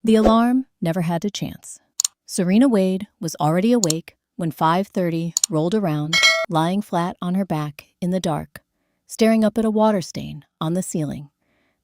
The alarm never had a chance. Serena Wade was already awake when 5:30 rolled around, lying flat on her back in the dark, staring up at a water stain on the ceiling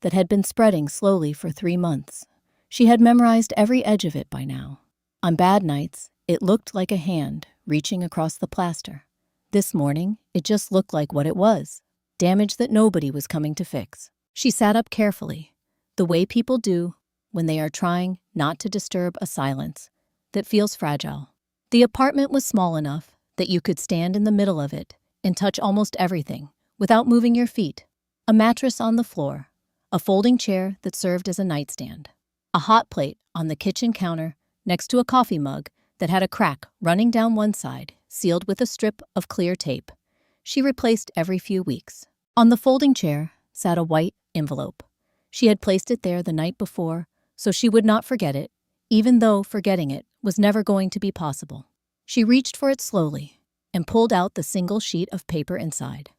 that had been spreading slowly for 3 months. She had memorized every edge of it by now. On bad nights, it looked like a hand reaching across the plaster. This morning, it just looked like what it was, damage that nobody was coming to fix. She sat up carefully, the way people do when they are trying not to disturb a silence that feels fragile. The apartment was small enough that you could stand in the middle of it and touch almost everything without moving your feet. A mattress on the floor, a folding chair that served as a nightstand, a hot plate on the kitchen counter next to a coffee mug that had a crack running down one side, sealed with a strip of clear tape she replaced every few weeks. On the folding chair sat a white envelope. She had placed it there the night before so she would not forget it, even though forgetting it was never going to be possible. She reached for it slowly and pulled out the single sheet of paper inside.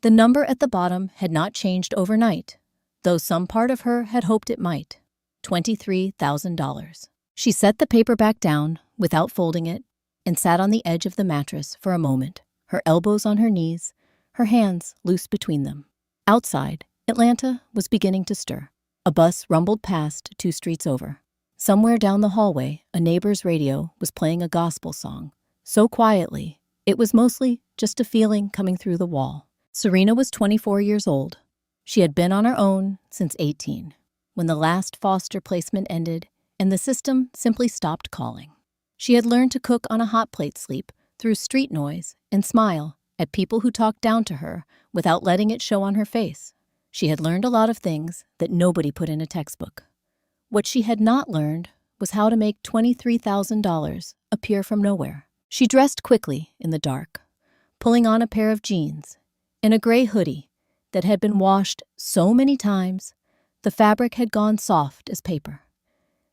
The number at the bottom had not changed overnight, though some part of her had hoped it might. $23,000. She set the paper back down without folding it and sat on the edge of the mattress for a moment, her elbows on her knees, her hands loose between them. Outside, Atlanta was beginning to stir. A bus rumbled past 2 streets over. Somewhere down the hallway, a neighbor's radio was playing a gospel song, so quietly, it was mostly just a feeling coming through the wall. Serena was 24 years old. She had been on her own since 18, when the last foster placement ended and the system simply stopped calling. She had learned to cook on a hot plate sleep through street noise and smile at people who talked down to her without letting it show on her face. She had learned a lot of things that nobody put in a textbook. What she had not learned was how to make $23,000 appear from nowhere. She dressed quickly in the dark, pulling on a pair of jeans and a gray hoodie that had been washed so many times the fabric had gone soft as paper.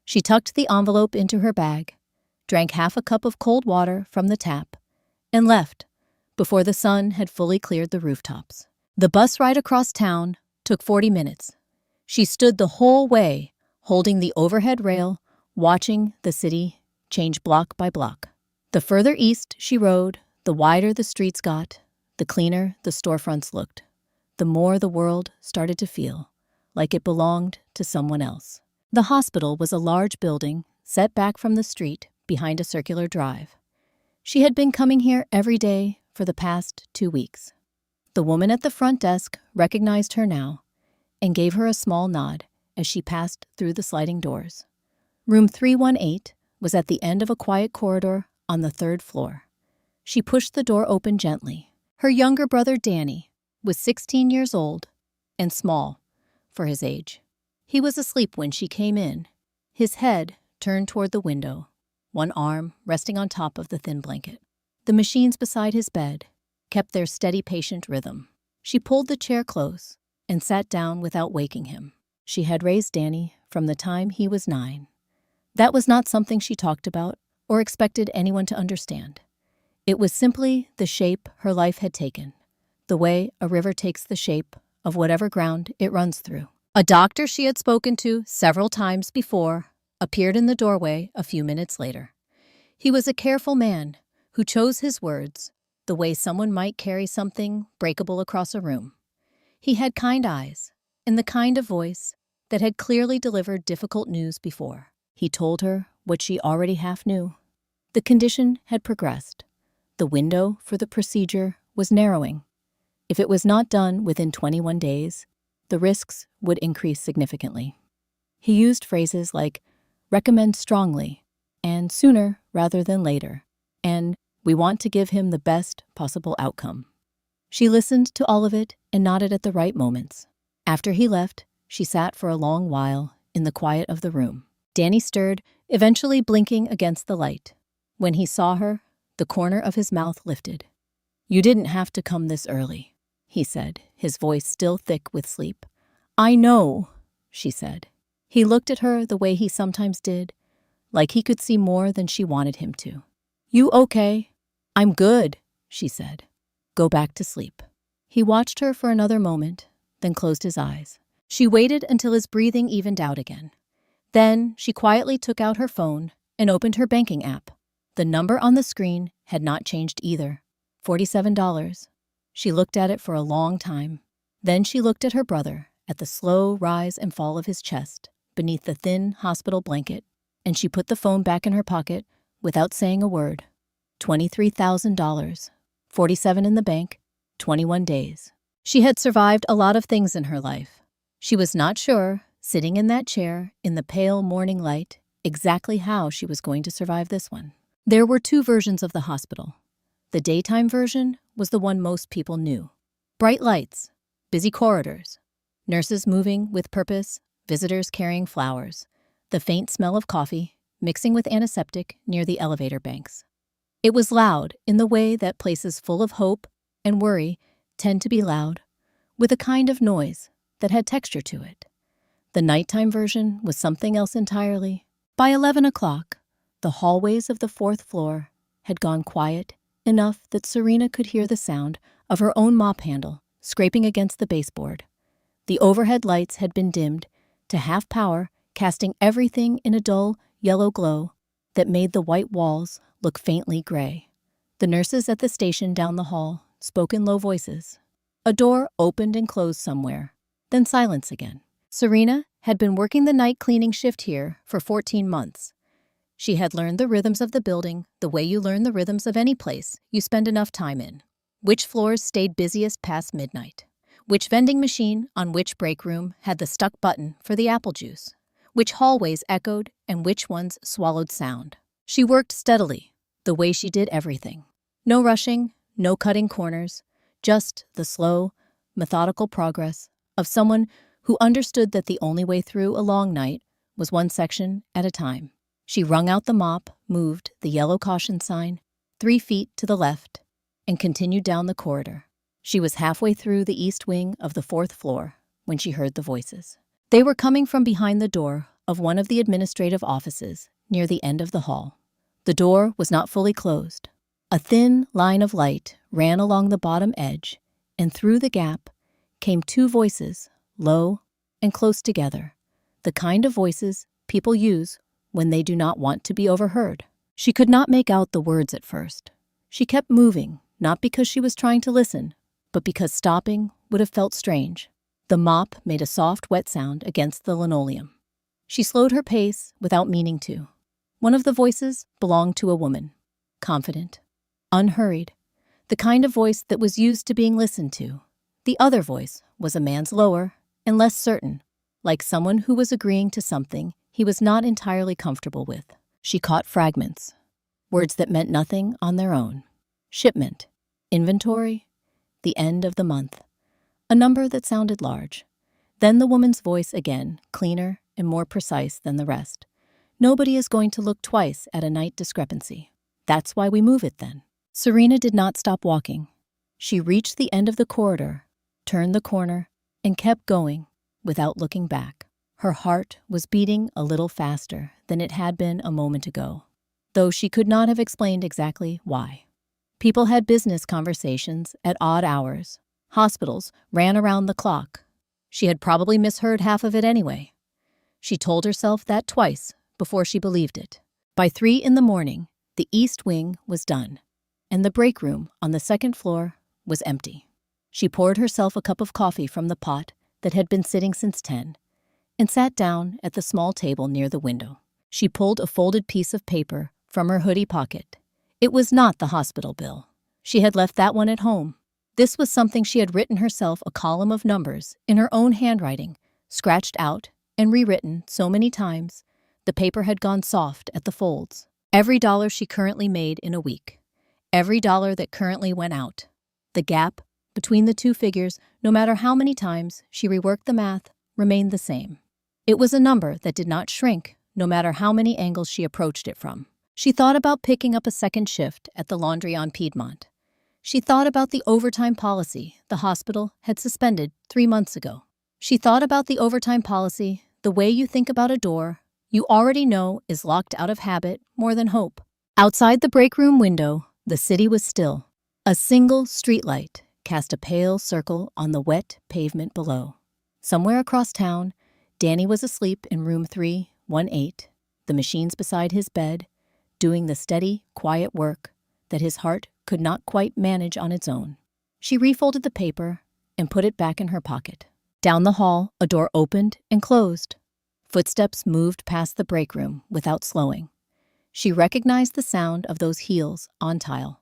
She tucked the envelope into her bag, drank half a cup of cold water from the tap, and left before the sun had fully cleared the rooftops. The bus ride across town took 40 minutes. She stood the whole way, holding the overhead rail, watching the city change block by block. The further east she rode, the wider the streets got, the cleaner the storefronts looked, the more the world started to feel like it belonged to someone else. The hospital was a large building set back from the street behind a circular drive. She had been coming here every day for the past 2 weeks. The woman at the front desk recognized her now and gave her a small nod as she passed through the sliding doors. Room 318 was at the end of a quiet corridor on the 3rd floor. She pushed the door open gently. Her younger brother, Danny, was 16 years old and small for his age. He was asleep when she came in, his head turned toward the window, one arm resting on top of the thin blanket. The machines beside his bed kept their steady patient rhythm. She pulled the chair close and sat down without waking him. She had raised Danny from the time he was 9. That was not something she talked about or expected anyone to understand. It was simply the shape her life had taken, the way a river takes the shape of whatever ground it runs through. A doctor she had spoken to several times before appeared in the doorway a few minutes later. He was a careful man who chose his words the way someone might carry something breakable across a room. He had kind eyes and the kind of voice that had clearly delivered difficult news before. He told her what she already half knew. The condition had progressed. The window for the procedure was narrowing. If it was not done within 21 days, the risks would increase significantly. He used phrases like, recommend strongly, and sooner rather than later, and we want to give him the best possible outcome. She listened to all of it and nodded at the right moments. After he left, she sat for a long while in the quiet of the room. Danny stirred, eventually blinking against the light. When he saw her, the corner of his mouth lifted. You didn't have to come this early, he said, his voice still thick with sleep. I know, she said. He looked at her the way he sometimes did, like he could see more than she wanted him to. You okay? I'm good, she said. Go back to sleep. He watched her for another moment, then closed his eyes. She waited until his breathing evened out again. Then she quietly took out her phone and opened her banking app. The number on the screen had not changed either. $47. She looked at it for a long time. Then she looked at her brother, at the slow rise and fall of his chest beneath the thin hospital blanket, and she put the phone back in her pocket without saying a word. $23,000. 47 in the bank, 21 days. She had survived a lot of things in her life. She was not sure, sitting in that chair in the pale morning light, exactly how she was going to survive this one. There were two versions of the hospital. The daytime version was the one most people knew. Bright lights, busy corridors, nurses moving with purpose, visitors carrying flowers, the faint smell of coffee mixing with antiseptic near the elevator banks. It was loud in the way that places full of hope and worry tend to be loud, with a kind of noise that had texture to it. The nighttime version was something else entirely. By 11 o'clock, the hallways of the fourth floor had gone quiet enough that Serena could hear the sound of her own mop handle scraping against the baseboard. The overhead lights had been dimmed to half power, casting everything in a dull yellow glow that made the white walls look faintly gray. The nurses at the station down the hall spoke in low voices. A door opened and closed somewhere, then silence again. Serena had been working the night cleaning shift here for 14 months. She had learned the rhythms of the building the way you learn the rhythms of any place you spend enough time in. Which floors stayed busiest past midnight? Which vending machine on which break room had the stuck button for the apple juice? Which hallways echoed and which ones swallowed sound? She worked steadily, the way she did everything. No rushing, no cutting corners, just the slow, methodical progress of someone who understood that the only way through a long night was one section at a time. She wrung out the mop, moved the yellow caution sign 3 feet to the left, and continued down the corridor. She was halfway through the east wing of the fourth floor when she heard the voices. They were coming from behind the door of one of the administrative offices near the end of the hall. The door was not fully closed. A thin line of light ran along the bottom edge, and through the gap came two voices, low and close together, the kind of voices people use when they do not want to be overheard. She could not make out the words at first. She kept moving, not because she was trying to listen, but because stopping would have felt strange. The mop made a soft, wet sound against the linoleum. She slowed her pace without meaning to. One of the voices belonged to a woman, confident, unhurried, the kind of voice that was used to being listened to. The other voice was a man's, lower and less certain, like someone who was agreeing to something he was not entirely comfortable with. She caught fragments, words that meant nothing on their own. Shipment, inventory, the end of the month, a number that sounded large. Then the woman's voice again, cleaner and more precise than the rest. Nobody is going to look twice at a night discrepancy. That's why we move it then. Serena did not stop walking. She reached the end of the corridor, turned the corner, and kept going without looking back. Her heart was beating a little faster than it had been a moment ago, though she could not have explained exactly why. People had business conversations at odd hours. Hospitals ran around the clock. She had probably misheard half of it anyway. She told herself that twice before she believed it. By 3 in the morning, the east wing was done, and the break room on the second floor was empty. She poured herself a cup of coffee from the pot that had been sitting since 10 and sat down at the small table near the window. She pulled a folded piece of paper from her hoodie pocket. It was not the hospital bill. She had left that one at home. This was something she had written herself, a column of numbers in her own handwriting, scratched out and rewritten so many times the paper had gone soft at the folds. Every dollar she currently made in a week. Every dollar that currently went out. The gap between the two figures, no matter how many times she reworked the math, remained the same. It was a number that did not shrink, no matter how many angles she approached it from. She thought about picking up a second shift at the laundry on Piedmont. She thought about the overtime policy the hospital had suspended 3 months ago. She thought about the overtime policy the way you think about a door you already know is locked out of habit more than hope. Outside the break room window, the city was still. A single streetlight cast a pale circle on the wet pavement below. Somewhere across town, Danny was asleep in room 3 one ate, the machines beside his bed, doing the steady, quiet work that his heart could not quite manage on its own. She refolded the paper and put it back in her pocket. Down the hall, a door opened and closed. Footsteps moved past the break room without slowing. She recognized the sound of those heels on tile,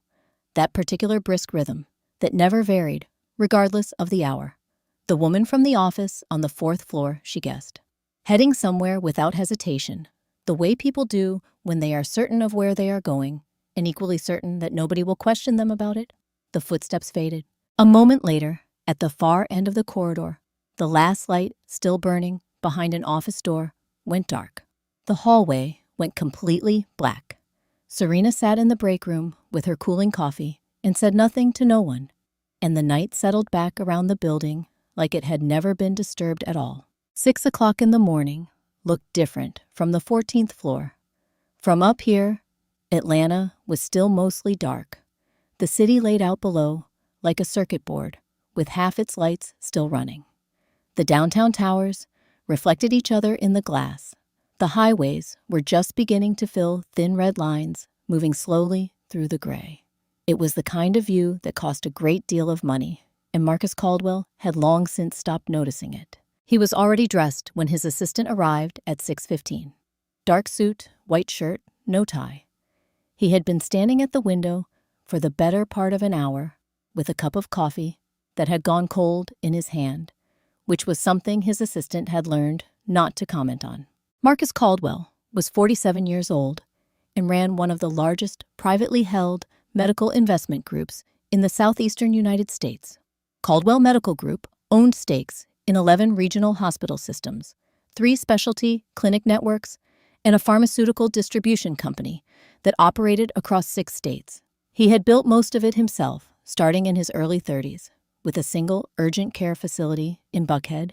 that particular brisk rhythm that never varied, regardless of the hour. The woman from the office on the 4th floor, she guessed. Heading somewhere without hesitation, the way people do when they are certain of where they are going, and equally certain that nobody will question them about it. The footsteps faded. A moment later, at the far end of the corridor, the last light, still burning behind an office door, went dark. The hallway went completely black. Serena sat in the break room with her cooling coffee and said nothing to no one, and the night settled back around the building like it had never been disturbed at all. 6 o'clock in the morning looked different from the 14th floor. From up here, Atlanta was still mostly dark. The city laid out below like a circuit board, with half its lights still running. The downtown towers reflected each other in the glass. The highways were just beginning to fill thin red lines, moving slowly through the gray. It was the kind of view that cost a great deal of money, and Marcus Caldwell had long since stopped noticing it. He was already dressed when his assistant arrived at 6:15. Dark suit, white shirt, no tie. He had been standing at the window for the better part of an hour with a cup of coffee that had gone cold in his hand, which was something his assistant had learned not to comment on. Marcus Caldwell was 47 years old and ran one of the largest privately held medical investment groups in the southeastern United States. Caldwell Medical Group owned stakes in 11 regional hospital systems, 3 specialty clinic networks, and a pharmaceutical distribution company that operated across 6 states. He had built most of it himself, starting in his early 30s, with a single urgent care facility in Buckhead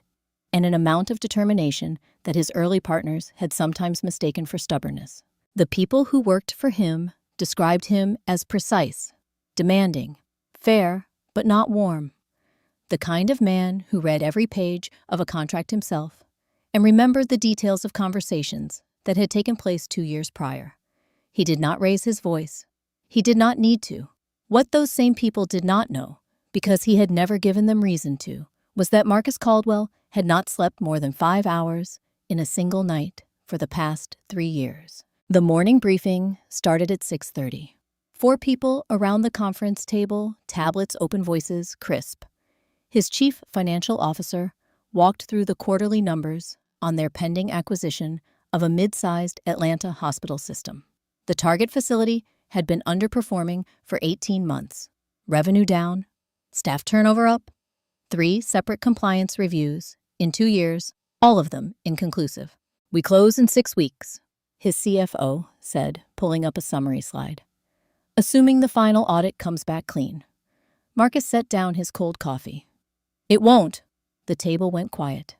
and an amount of determination that his early partners had sometimes mistaken for stubbornness. The people who worked for him described him as precise, demanding, fair, but not warm. The kind of man who read every page of a contract himself and remembered the details of conversations that had taken place 2 years prior. He did not raise his voice. He did not need to. What those same people did not know, because he had never given them reason to, was that Marcus Caldwell had not slept more than 5 hours in a single night for the past 3 years. The morning briefing started at 6:30. 4 people around the conference table, tablets, open voices, crisp. His chief financial officer walked through the quarterly numbers on their pending acquisition of a mid-sized Atlanta hospital system. The target facility had been underperforming for 18 months. Revenue down, staff turnover up, 3 separate compliance reviews in 2 years, all of them inconclusive. "We close in 6 weeks," his CFO said, pulling up a summary slide. "Assuming the final audit comes back clean." Marcus set down his cold coffee. "It won't." The table went quiet.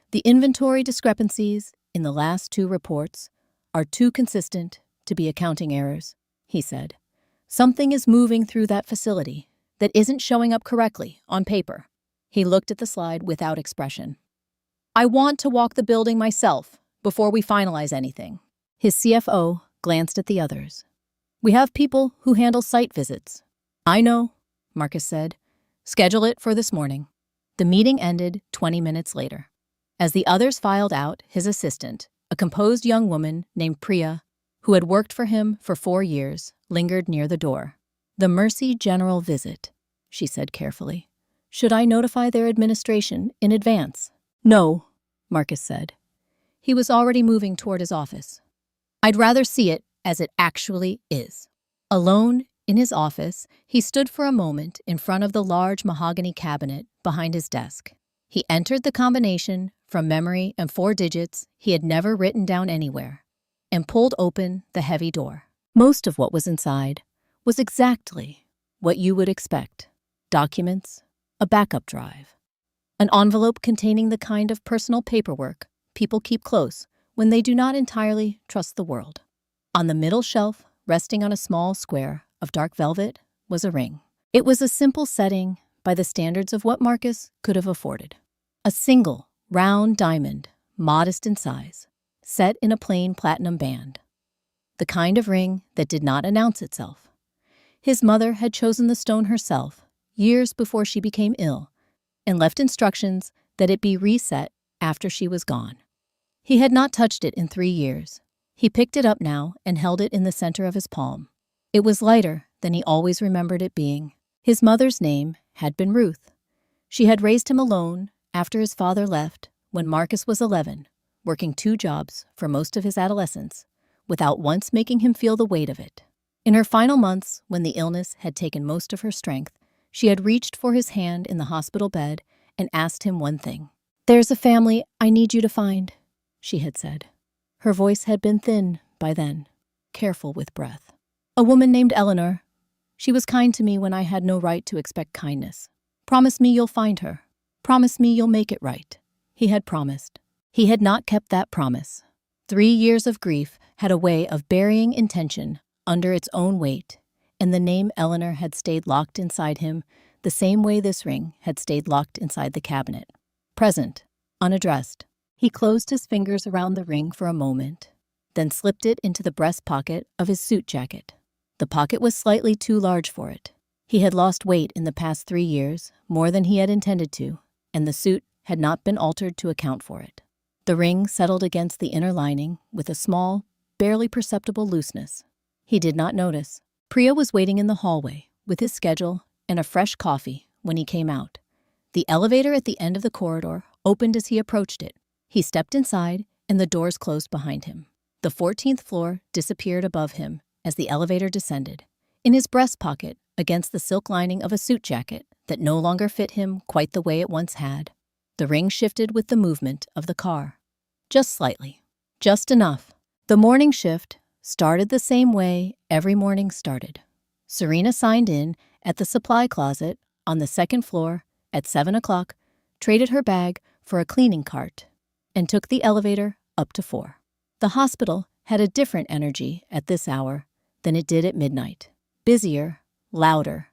"The inventory discrepancies in the last 2 reports are too consistent to be accounting errors," he said. "Something is moving through that facility that isn't showing up correctly on paper." He looked at the slide without expression. "I want to walk the building myself before we finalize anything." His CFO glanced at the others. "We have people who handle site visits." "I know," Marcus said. "Schedule it for this morning." The meeting ended 20 minutes later. As the others filed out, his assistant, a composed young woman named Priya, who had worked for him for 4 years, lingered near the door. "The Mercy General visit," she said carefully. "Should I notify their administration in advance?" "No," Marcus said. He was already moving toward his office. "I'd rather see it as it actually is." Alone in his office, he stood for a moment in front of the large mahogany cabinet behind his desk. He entered the combination from memory and 4 digits he had never written down anywhere, and pulled open the heavy door. Most of what was inside was exactly what you would expect. Documents, a backup drive, an envelope containing the kind of personal paperwork people keep close when they do not entirely trust the world. On the middle shelf, resting on a small square of dark velvet, was a ring. It was a simple setting by the standards of what Marcus could have afforded. A single, round diamond, modest in size, set in a plain platinum band. The kind of ring that did not announce itself. His mother had chosen the stone herself, years before she became ill, and left instructions that it be reset after she was gone. He had not touched it in 3 years. He picked it up now and held it in the center of his palm. It was lighter than he always remembered it being. His mother's name had been Ruth. She had raised him alone after his father left when Marcus was 11, working 2 jobs for most of his adolescence, without once making him feel the weight of it. In her final months, when the illness had taken most of her strength, she had reached for his hand in the hospital bed and asked him one thing. "There's a family I need you to find," she had said. Her voice had been thin by then, careful with breath. "A woman named Eleanor. She was kind to me when I had no right to expect kindness. Promise me you'll find her. Promise me you'll make it right." He had promised. He had not kept that promise. 3 years of grief had a way of burying intention under its own weight, and the name Eleanor had stayed locked inside him the same way this ring had stayed locked inside the cabinet. Present, unaddressed. He closed his fingers around the ring for a moment, then slipped it into the breast pocket of his suit jacket. The pocket was slightly too large for it. He had lost weight in the past 3 years, more than he had intended to, and the suit had not been altered to account for it. The ring settled against the inner lining with a small, barely perceptible looseness. He did not notice. Priya was waiting in the hallway with his schedule and a fresh coffee when he came out. The elevator at the end of the corridor opened as he approached it. He stepped inside, and the doors closed behind him. The 14th floor disappeared above him as the elevator descended. In his breast pocket, against the silk lining of a suit jacket that no longer fit him quite the way it once had, the ring shifted with the movement of the car. Just slightly. Just enough. The morning shift started the same way every morning started. Serena signed in at the supply closet on the 2nd floor at 7 o'clock, traded her bag for a cleaning cart, and took the elevator up to 4. The hospital had a different energy at this hour than it did at midnight. Busier, louder,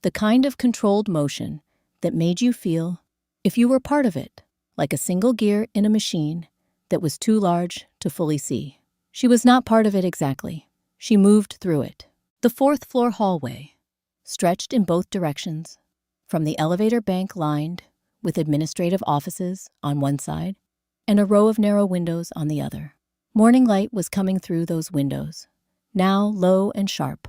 the kind of controlled motion that made you feel, if you were part of it, like a single gear in a machine that was too large to fully see. She was not part of it exactly. She moved through it. The 4th floor hallway stretched in both directions, from the elevator bank lined with administrative offices on one side and a row of narrow windows on the other. Morning light was coming through those windows, now low and sharp,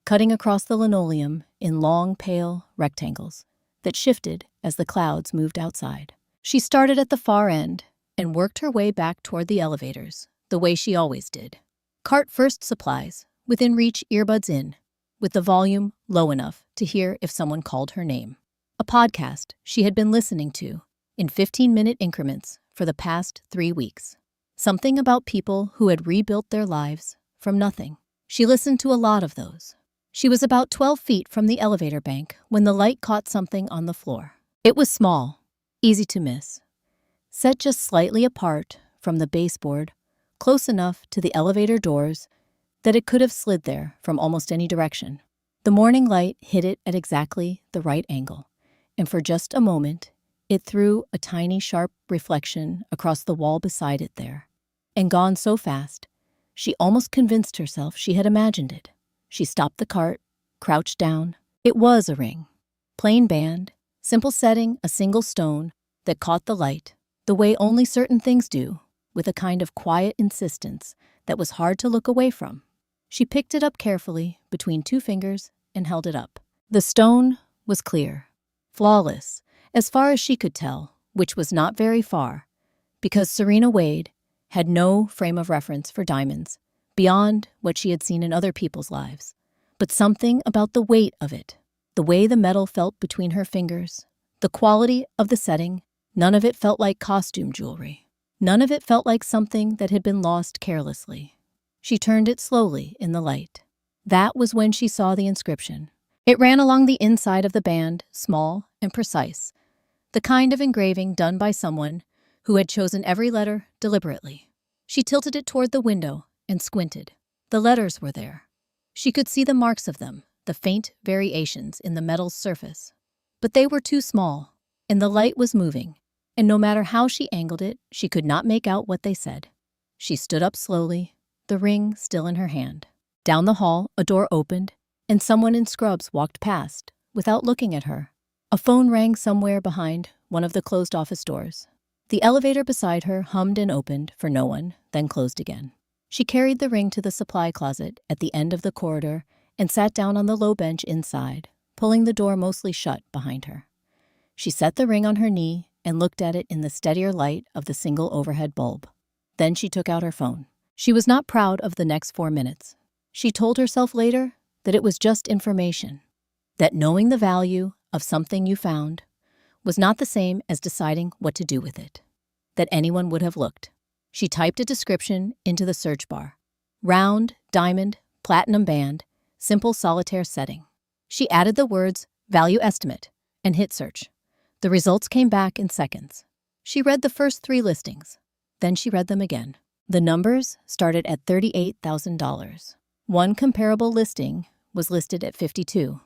cutting across the linoleum in long, pale rectangles that shifted as the clouds moved outside. She started at the far end and worked her way back toward the elevators, the way she always did. Cart first supplies, within reach, earbuds in, with the volume low enough to hear if someone called her name. A podcast she had been listening to in 15-minute increments for the past 3 weeks. Something about people who had rebuilt their lives from nothing. She listened to a lot of those. She was about 12 feet from the elevator bank when the light caught something on the floor. It was small, easy to miss, set just slightly apart from the baseboard, close enough to the elevator doors that it could have slid there from almost any direction. The morning light hit it at exactly the right angle, and for just a moment, it threw a tiny sharp reflection across the wall beside it there, and gone so fast, she almost convinced herself she had imagined it. She stopped the cart, crouched down. It was a ring. Plain band, simple setting, a single stone that caught the light, the way only certain things do, with a kind of quiet insistence that was hard to look away from. She picked it up carefully between 2 fingers and held it up. The stone was clear, flawless, as far as she could tell, which was not very far, because Serena Wade had no frame of reference for diamonds beyond what she had seen in other people's lives. But something about the weight of it, the way the metal felt between her fingers, the quality of the setting, none of it felt like costume jewelry. None of it felt like something that had been lost carelessly. She turned it slowly in the light. That was when she saw the inscription. It ran along the inside of the band, small and precise, the kind of engraving done by someone who had chosen every letter deliberately. She tilted it toward the window and squinted. The letters were there. She could see the marks of them, the faint variations in the metal's surface. But they were too small, and the light was moving, and no matter how she angled it, she could not make out what they said. She stood up slowly, the ring still in her hand. Down the hall, a door opened, and someone in scrubs walked past, without looking at her. A phone rang somewhere behind one of the closed office doors. The elevator beside her hummed and opened for no one, then closed again. She carried the ring to the supply closet at the end of the corridor and sat down on the low bench inside, pulling the door mostly shut behind her. She set the ring on her knee and looked at it in the steadier light of the single overhead bulb. Then she took out her phone. She was not proud of the next 4 minutes. She told herself later that it was just information, that knowing the value of something you found was not the same as deciding what to do with it, that anyone would have looked. She typed a description into the search bar. Round, diamond, platinum band, simple solitaire setting. She added the words value estimate and hit search. The results came back in seconds. She read the first 3 listings. Then she read them again. The numbers started at $38,000. One comparable listing was listed at $52,000.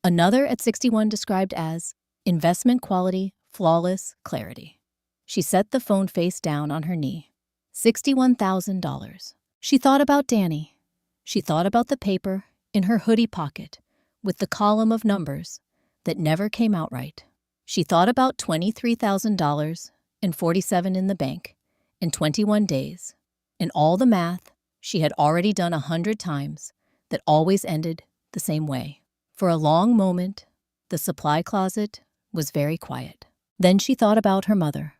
Another at $61,000 described as investment quality, flawless clarity. She set the phone face down on her knee. $61,000. She thought about Danny. She thought about the paper in her hoodie pocket with the column of numbers that never came out right. She thought about $23,000 and $47,000 in the bank in 21 days, and all the math she had already done 100 times that always ended the same way. For a long moment, the supply closet was very quiet. Then she thought about her mother.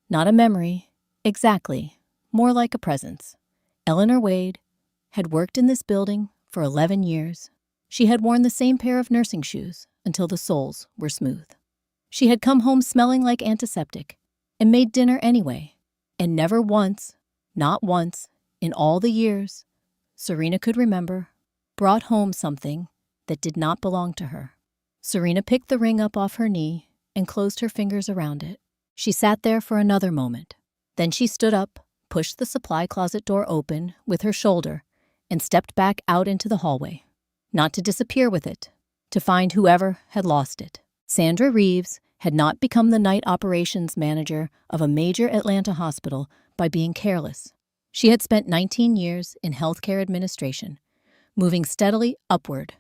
Not a memory, exactly, more like a presence. Eleanor Wade had worked in this building for 11 years. She had worn the same pair of nursing shoes until the soles were smooth. She had come home smelling like antiseptic and made dinner anyway. And never once, not once, in all the years Serena could remember, brought home something that did not belong to her. Serena picked the ring up off her knee and closed her fingers around it. She sat there for another moment. Then she stood up, pushed the supply closet door open with her shoulder, and stepped back out into the hallway. Not to disappear with it, to find whoever had lost it. Sandra Reeves had not become the night operations manager of a major Atlanta hospital by being careless. She had spent 19 years in healthcare administration, moving steadily upward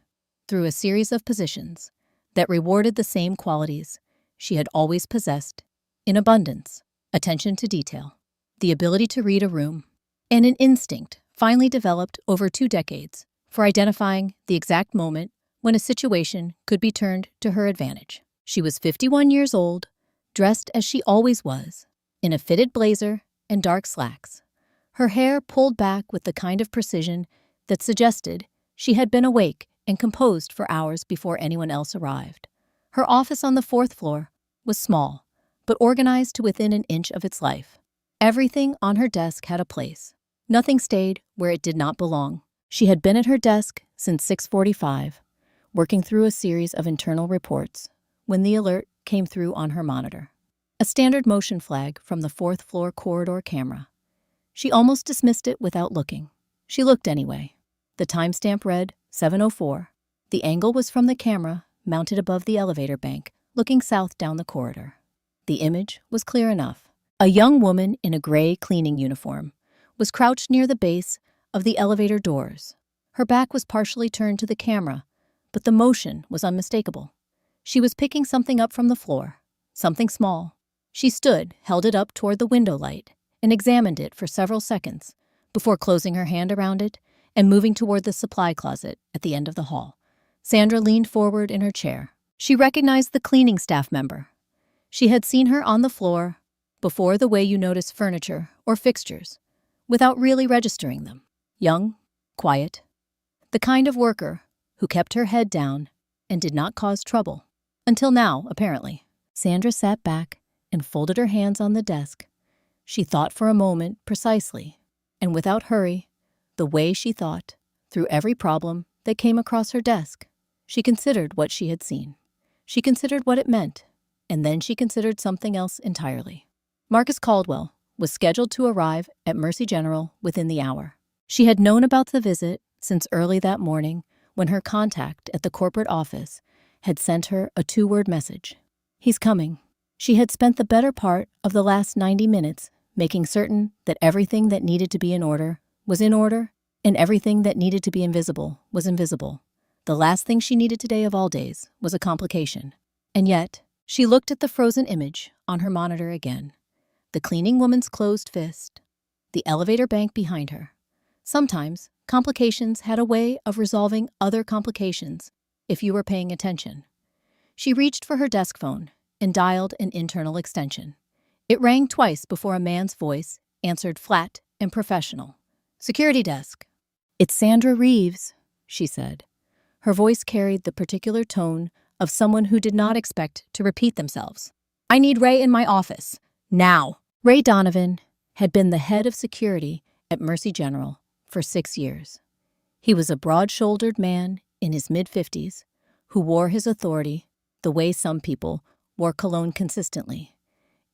through a series of positions that rewarded the same qualities she had always possessed in abundance: attention to detail, the ability to read a room, and an instinct finally developed over 2 decades for identifying the exact moment when a situation could be turned to her advantage. She was 51 years old, dressed as she always was, in a fitted blazer and dark slacks, her hair pulled back with the kind of precision that suggested she had been awake and composed for hours before anyone else arrived. Her office on the 4th floor was small, but organized to within an inch of its life. Everything on her desk had a place. Nothing stayed where it did not belong. She had been at her desk since 6:45, working through a series of internal reports, when the alert came through on her monitor. A standard motion flag from the 4th floor corridor camera. She almost dismissed it without looking. She looked anyway. The timestamp read 7:04. The angle was from the camera mounted above the elevator bank, looking south down the corridor. The image was clear enough. A young woman in a gray cleaning uniform was crouched near the base of the elevator doors. Her back was partially turned to the camera, but the motion was unmistakable. She was picking something up from the floor, something small. She stood, held it up toward the window light, and examined it for several seconds before closing her hand around it and moving toward the supply closet at the end of the hall. Sandra leaned forward in her chair. She recognized the cleaning staff member. She had seen her on the floor before, the way you notice furniture or fixtures without really registering them. Young, quiet, the kind of worker who kept her head down and did not cause trouble. Until now, apparently. Sandra sat back and folded her hands on the desk. She thought for a moment precisely, and without hurry, the way she thought, through every problem that came across her desk. She considered what she had seen. She considered what it meant, and then she considered something else entirely. Marcus Caldwell was scheduled to arrive at Mercy General within the hour. She had known about the visit since early that morning, when her contact at the corporate office had sent her a 2-word message. He's coming. She had spent the better part of the last 90 minutes making certain that everything that needed to be in order was in order, and everything that needed to be invisible was invisible. The last thing she needed today of all days was a complication. And yet, she looked at the frozen image on her monitor again. The cleaning woman's closed fist, the elevator bank behind her. Sometimes, complications had a way of resolving other complications if you were paying attention. She reached for her desk phone and dialed an internal extension. It rang twice before a man's voice answered flat and professional. "Security desk." "It's Sandra Reeves," she said. Her voice carried the particular tone of someone who did not expect to repeat themselves. "I need Ray in my office. Now." Ray Donovan had been the head of security at Mercy General for 6 years. He was a broad-shouldered man in his mid-50s who wore his authority the way some people wore cologne consistently,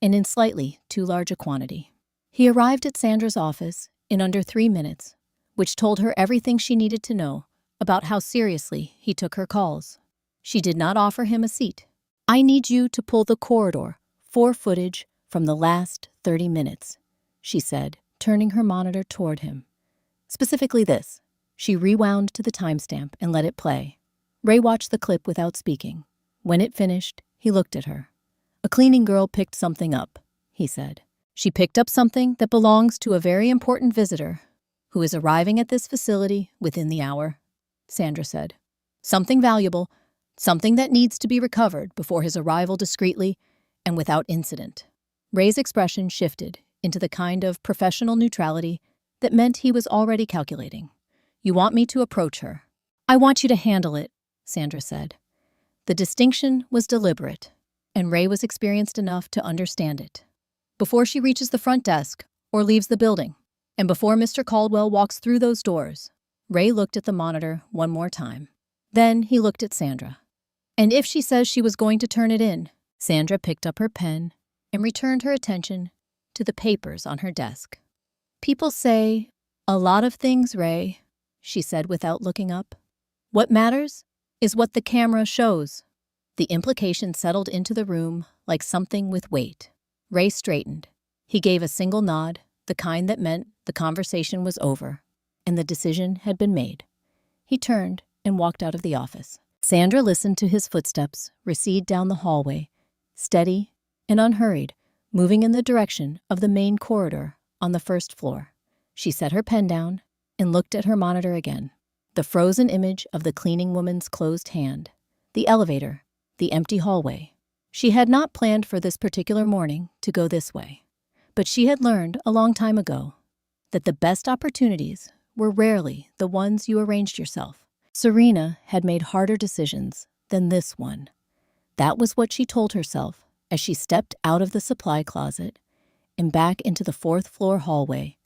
and in slightly too large a quantity. He arrived at Sandra's office in under 3 minutes, which told her everything she needed to know about how seriously he took her calls. She did not offer him a seat. "I need you to pull the corridor for footage from the last 30 minutes, she said, turning her monitor toward him. "Specifically this." She rewound to the timestamp and let it play. Ray watched the clip without speaking. When it finished, he looked at her. "A cleaning girl picked something up," he said. "She picked up something that belongs to a very important visitor who is arriving at this facility within the hour," Sandra said. "Something valuable, something that needs to be recovered before his arrival discreetly and without incident." Ray's expression shifted into the kind of professional neutrality that meant he was already calculating. "You want me to approach her?" "I want you to handle it," Sandra said. The distinction was deliberate, and Ray was experienced enough to understand it. "Before she reaches the front desk or leaves the building, and before Mr. Caldwell walks through those doors." Ray looked at the monitor one more time. Then he looked at Sandra. "And if she says she was going to turn it in?" Sandra picked up her pen and returned her attention to the papers on her desk. "People say a lot of things, Ray," she said without looking up. "What matters is what the camera shows." The implication settled into the room like something with weight. Ray straightened. He gave a single nod, the kind that meant the conversation was over, and the decision had been made. He turned and walked out of the office. Sandra listened to his footsteps recede down the hallway, steady and unhurried, moving in the direction of the main corridor on the first floor. She set her pen down and looked at her monitor again. The frozen image of the cleaning woman's closed hand, the elevator, the empty hallway. She had not planned for this particular morning to go this way, but she had learned a long time ago that the best opportunities were rarely the ones you arranged yourself. Serena had made harder decisions than this one. That was what she told herself as she stepped out of the supply closet and back into the fourth-floor hallway,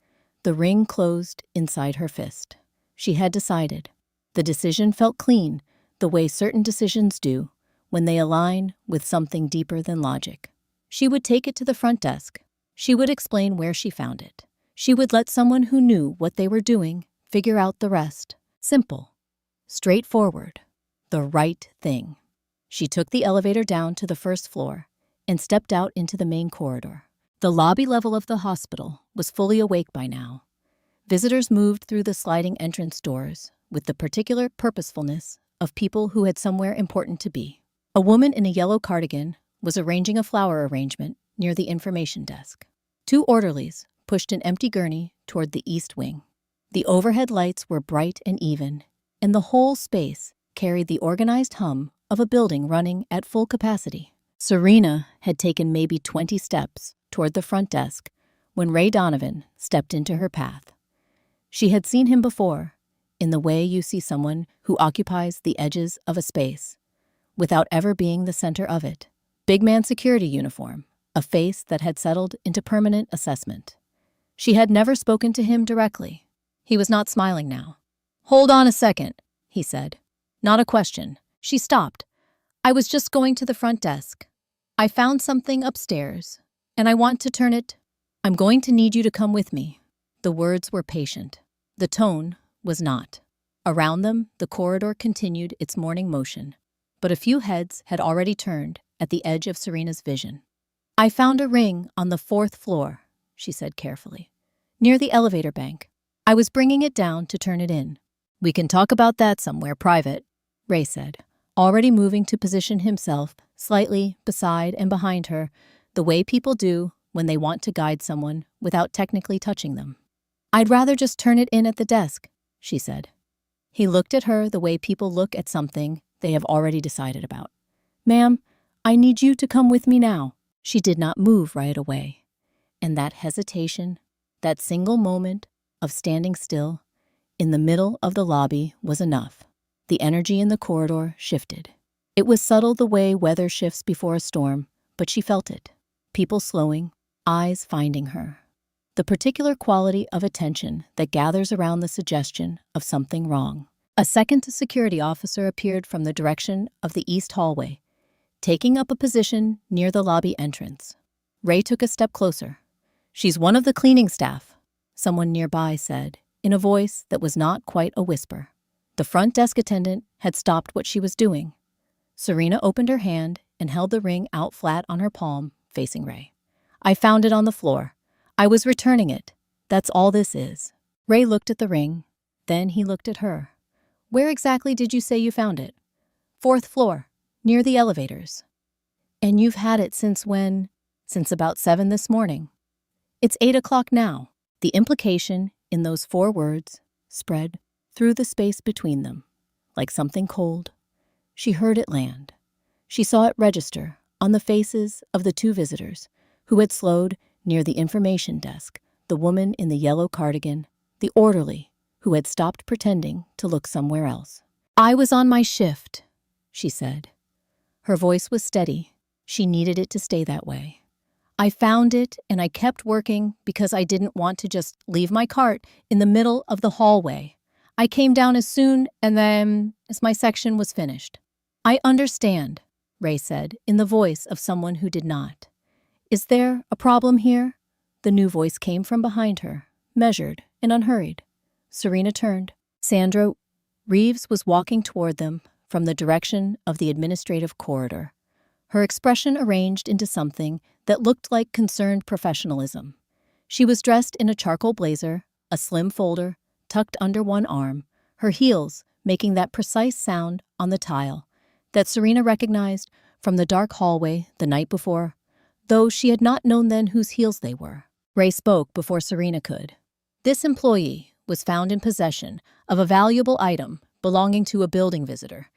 the ring closed inside her fist. She had decided. The decision felt clean, the way certain decisions do when they align with something deeper than logic. She would take it to the front desk. She would explain where she found it. She would let someone who knew what they were doing figure out the rest. Simple. Straightforward. The right thing. She took the elevator down to the first floor and stepped out into the main corridor. The lobby level of the hospital was fully awake by now. Visitors moved through the sliding entrance doors with the particular purposefulness of people who had somewhere important to be. A woman in a yellow cardigan was arranging a flower arrangement near the information desk. 2 orderlies pushed an empty gurney toward the east wing. The overhead lights were bright and even, and the whole space carried the organized hum of a building running at full capacity. Serena had taken maybe 20 steps toward the front desk when Ray Donovan stepped into her path. She had seen him before, in the way you see someone who occupies the edges of a space, without ever being the center of it. Big man security uniform, a face that had settled into permanent assessment. She had never spoken to him directly. He was not smiling now. "Hold on a second," he said. Not a question. She stopped. "I was just going to the front desk. I found something upstairs, and I want to turn it. I'm going to need you to come with me." The words were patient. The tone was not. Around them, the corridor continued its morning motion, but a few heads had already turned at the edge of Serena's vision. "I found a ring on the 4th floor," she said carefully. "Near the elevator bank. I was bringing it down to turn it in." "We can talk about that somewhere private," Ray said, already moving to position himself slightly beside and behind her, the way people do when they want to guide someone without technically touching them. "I'd rather just turn it in at the desk," she said. He looked at her the way people look at something they have already decided about. "Ma'am, I need you to come with me now." She did not move right away, and that hesitation, that single moment of standing still in the middle of the lobby was enough. The energy in the corridor shifted. It was subtle the way weather shifts before a storm, but she felt it. People slowing, eyes finding her. The particular quality of attention that gathers around the suggestion of something wrong. A second security officer appeared from the direction of the east hallway, taking up a position near the lobby entrance. Ray took a step closer. "She's one of the cleaning staff," someone nearby said, in a voice that was not quite a whisper. The front desk attendant had stopped what she was doing. Serena opened her hand and held the ring out flat on her palm, facing Ray. "I found it on the floor. I was returning it. That's all this is." Ray looked at the ring. Then he looked at her. "Where exactly did you say you found it?" "4th floor, near the elevators." "And you've had it since when?" "Since about 7 this morning." "It's 8 o'clock now." The implication in those 4 words spread through the space between them, like something cold. She heard it land. She saw it register on the faces of the 2 visitors who had slowed near the information desk, the woman in the yellow cardigan, the orderly who had stopped pretending to look somewhere else. "I was on my shift," she said. Her voice was steady. She needed it to stay that way. "I found it and I kept working because I didn't want to just leave my cart in the middle of the hallway. I came down as soon and then as my section was finished." "I understand," Ray said in the voice of someone who did not. "Is there a problem here?" The new voice came from behind her, measured and unhurried. Serena turned. Sandra Reeves was walking toward them from the direction of the administrative corridor, her expression arranged into something that looked like concerned professionalism. She was dressed in a charcoal blazer, a slim folder tucked under one arm, her heels making that precise sound on the tile that Serena recognized from the dark hallway the night before, though she had not known then whose heels they were. Ray spoke before Serena could. "This employee was found in possession of a valuable item belonging to a building visitor.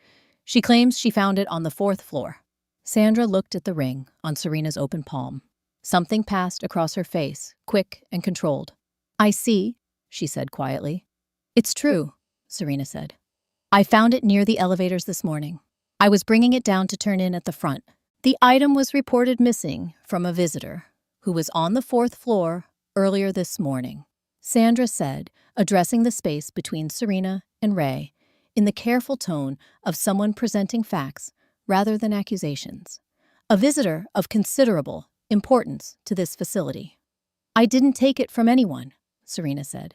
She claims she found it on the 4th floor." Sandra looked at the ring on Serena's open palm. Something passed across her face, quick and controlled. "I see," she said quietly. "It's true," Serena said. "I found it near the elevators this morning. I was bringing it down to turn in at the front. The item was reported missing from a visitor who was on the 4th floor earlier this morning," Sandra said, addressing the space between Serena and Ray in the careful tone of someone presenting facts rather than accusations. "A visitor of considerable importance to this facility." "I didn't take it from anyone," Serena said.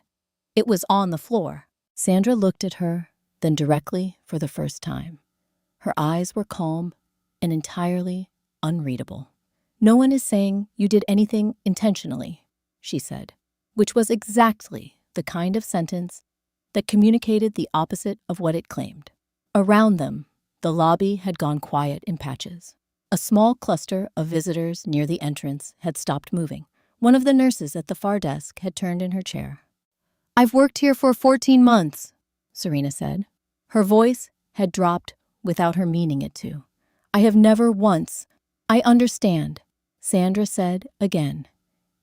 "It was on the floor." Sandra looked at her, then directly for the first time. Her eyes were calm and entirely unreadable. "No one is saying you did anything intentionally," she said, which was exactly the kind of sentence that communicated the opposite of what it claimed. Around them, the lobby had gone quiet in patches. A small cluster of visitors near the entrance had stopped moving. One of the nurses at the far desk had turned in her chair. "I've worked here for 14 months, Serena said. Her voice had dropped without her meaning it to. "I have never once—" "I understand," Sandra said again,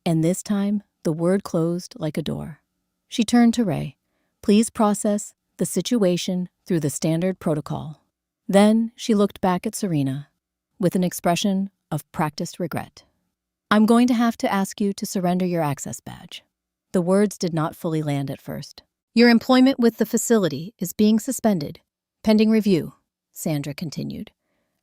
and this time the word closed like a door. She turned to Ray. "Please process the situation through the standard protocol." Then she looked back at Serena with an expression of practiced regret. "I'm going to have to ask you to surrender your access badge." The words did not fully land at first. "Your employment with the facility is being suspended, pending review," Sandra continued.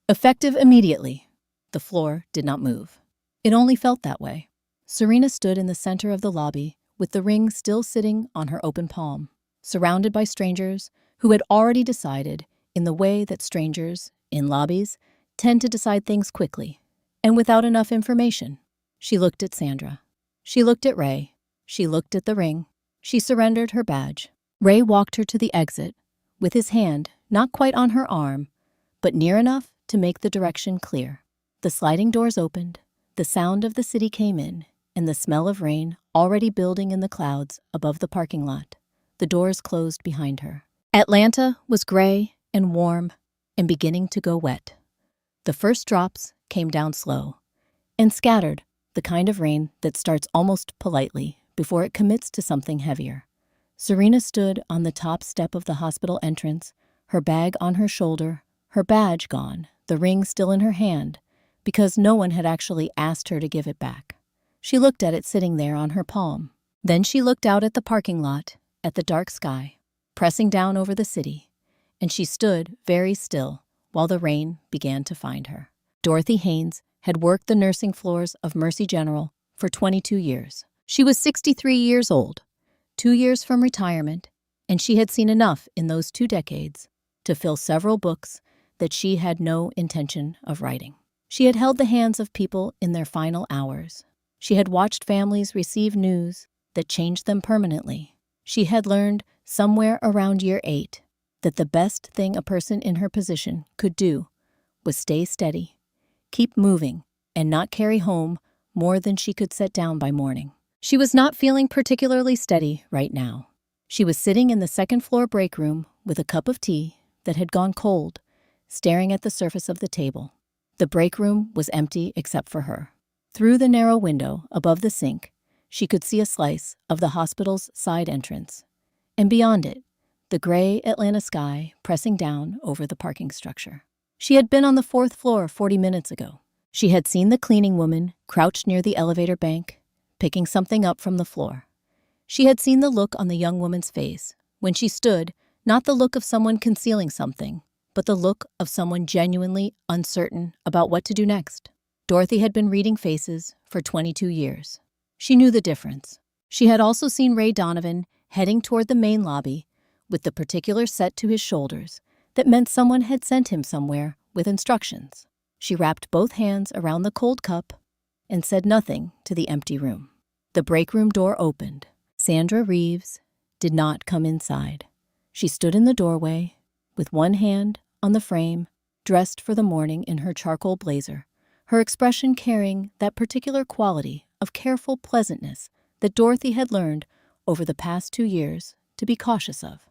"Effective immediately." The floor did not move. It only felt that way. Serena stood in the center of the lobby with the ring still sitting on her open palm, surrounded by strangers who had already decided in the way that strangers, in lobbies, tend to decide things quickly, and without enough information. She looked at Sandra. She looked at Ray. She looked at the ring. She surrendered her badge. Ray walked her to the exit, with his hand not quite on her arm, but near enough to make the direction clear. The sliding doors opened, the sound of the city came in, and the smell of rain already building in the clouds above the parking lot. The doors closed behind her. Atlanta was gray and warm and beginning to go wet. The first drops came down slow and scattered, the kind of rain that starts almost politely before it commits to something heavier. Serena stood on the top step of the hospital entrance, her bag on her shoulder, her badge gone, the ring still in her hand, because no one had actually asked her to give it back. She looked at it sitting there on her palm. Then she looked out at the parking lot, at the dark sky, pressing down over the city, and she stood very still while the rain began to find her. Dorothy Haynes had worked the nursing floors of Mercy General for 22 years. She was 63 years old, 2 years from retirement, and she had seen enough in those 2 decades to fill several books that she had no intention of writing. She had held the hands of people in their final hours. She had watched families receive news that changed them permanently. She had learned somewhere around year 8 that the best thing a person in her position could do was stay steady, keep moving, and not carry home more than she could set down by morning. She was not feeling particularly steady right now. She was sitting in the second-floor break room with a cup of tea that had gone cold, staring at the surface of the table. The break room was empty except for her. Through the narrow window above the sink, she could see a slice of the hospital's side entrance, and beyond it, the gray Atlanta sky pressing down over the parking structure. She had been on the 4th floor 40 minutes ago. She had seen the cleaning woman crouched near the elevator bank, picking something up from the floor. She had seen the look on the young woman's face when she stood, not the look of someone concealing something, but the look of someone genuinely uncertain about what to do next. Dorothy had been reading faces for 22 years. She knew the difference. She had also seen Ray Donovan heading toward the main lobby with the particular set to his shoulders that meant someone had sent him somewhere with instructions. She wrapped both hands around the cold cup and said nothing to the empty room. The break room door opened. Sandra Reeves did not come inside. She stood in the doorway with one hand on the frame, dressed for the morning in her charcoal blazer, her expression carrying that particular quality of careful pleasantness that Dorothy had learned over the past 2 years to be cautious of.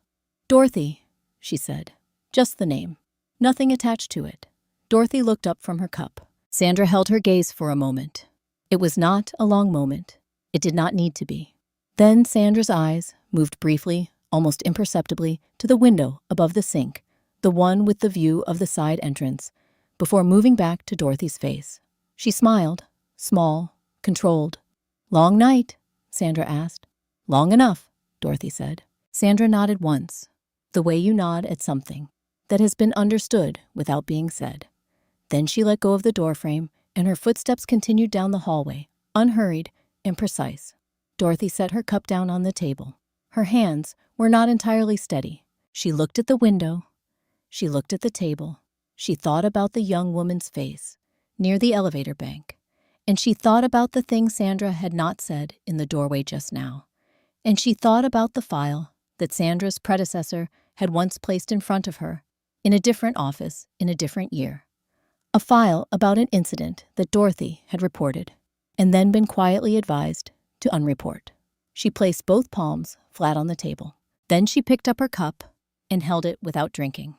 "Dorothy," she said. Just the name. Nothing attached to it. Dorothy looked up from her cup. Sandra held her gaze for a moment. It was not a long moment. It did not need to be. Then Sandra's eyes moved briefly, almost imperceptibly, to the window above the sink, the one with the view of the side entrance, before moving back to Dorothy's face. She smiled, small, controlled. "Long night?" Sandra asked. "Long enough," Dorothy said. Sandra nodded once, the way you nod at something that has been understood without being said. Then she let go of the doorframe, and her footsteps continued down the hallway, unhurried and precise. Dorothy set her cup down on the table. Her hands were not entirely steady. She looked at the window. She looked at the table. She thought about the young woman's face near the elevator bank. And she thought about the thing Sandra had not said in the doorway just now. And she thought about the file that Sandra's predecessor had once placed in front of her in a different office in a different year. A file about an incident that Dorothy had reported and then been quietly advised to unreport. She placed both palms flat on the table. Then she picked up her cup and held it without drinking.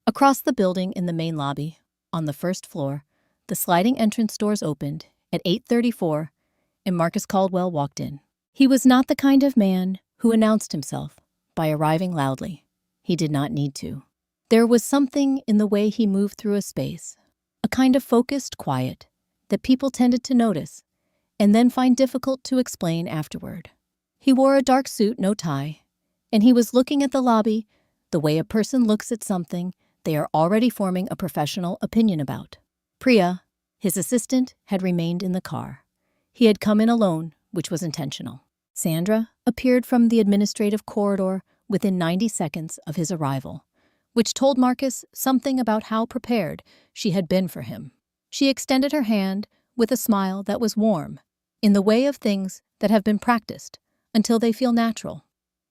Across the building in the main lobby, on the 1st floor, the sliding entrance doors opened at 8:34, and Marcus Caldwell walked in. He was not the kind of man who announced himself by arriving loudly. He did not need to. There was something in the way he moved through a space, a kind of focused quiet that people tended to notice and then find difficult to explain afterward. He wore a dark suit, no tie, and he was looking at the lobby the way a person looks at something they are already forming a professional opinion about. Priya, his assistant, had remained in the car. He had come in alone, which was intentional. Sandra appeared from the administrative corridor within 90 seconds of his arrival, which told Marcus something about how prepared she had been for him. She extended her hand with a smile that was warm in the way of things that have been practiced until they feel natural.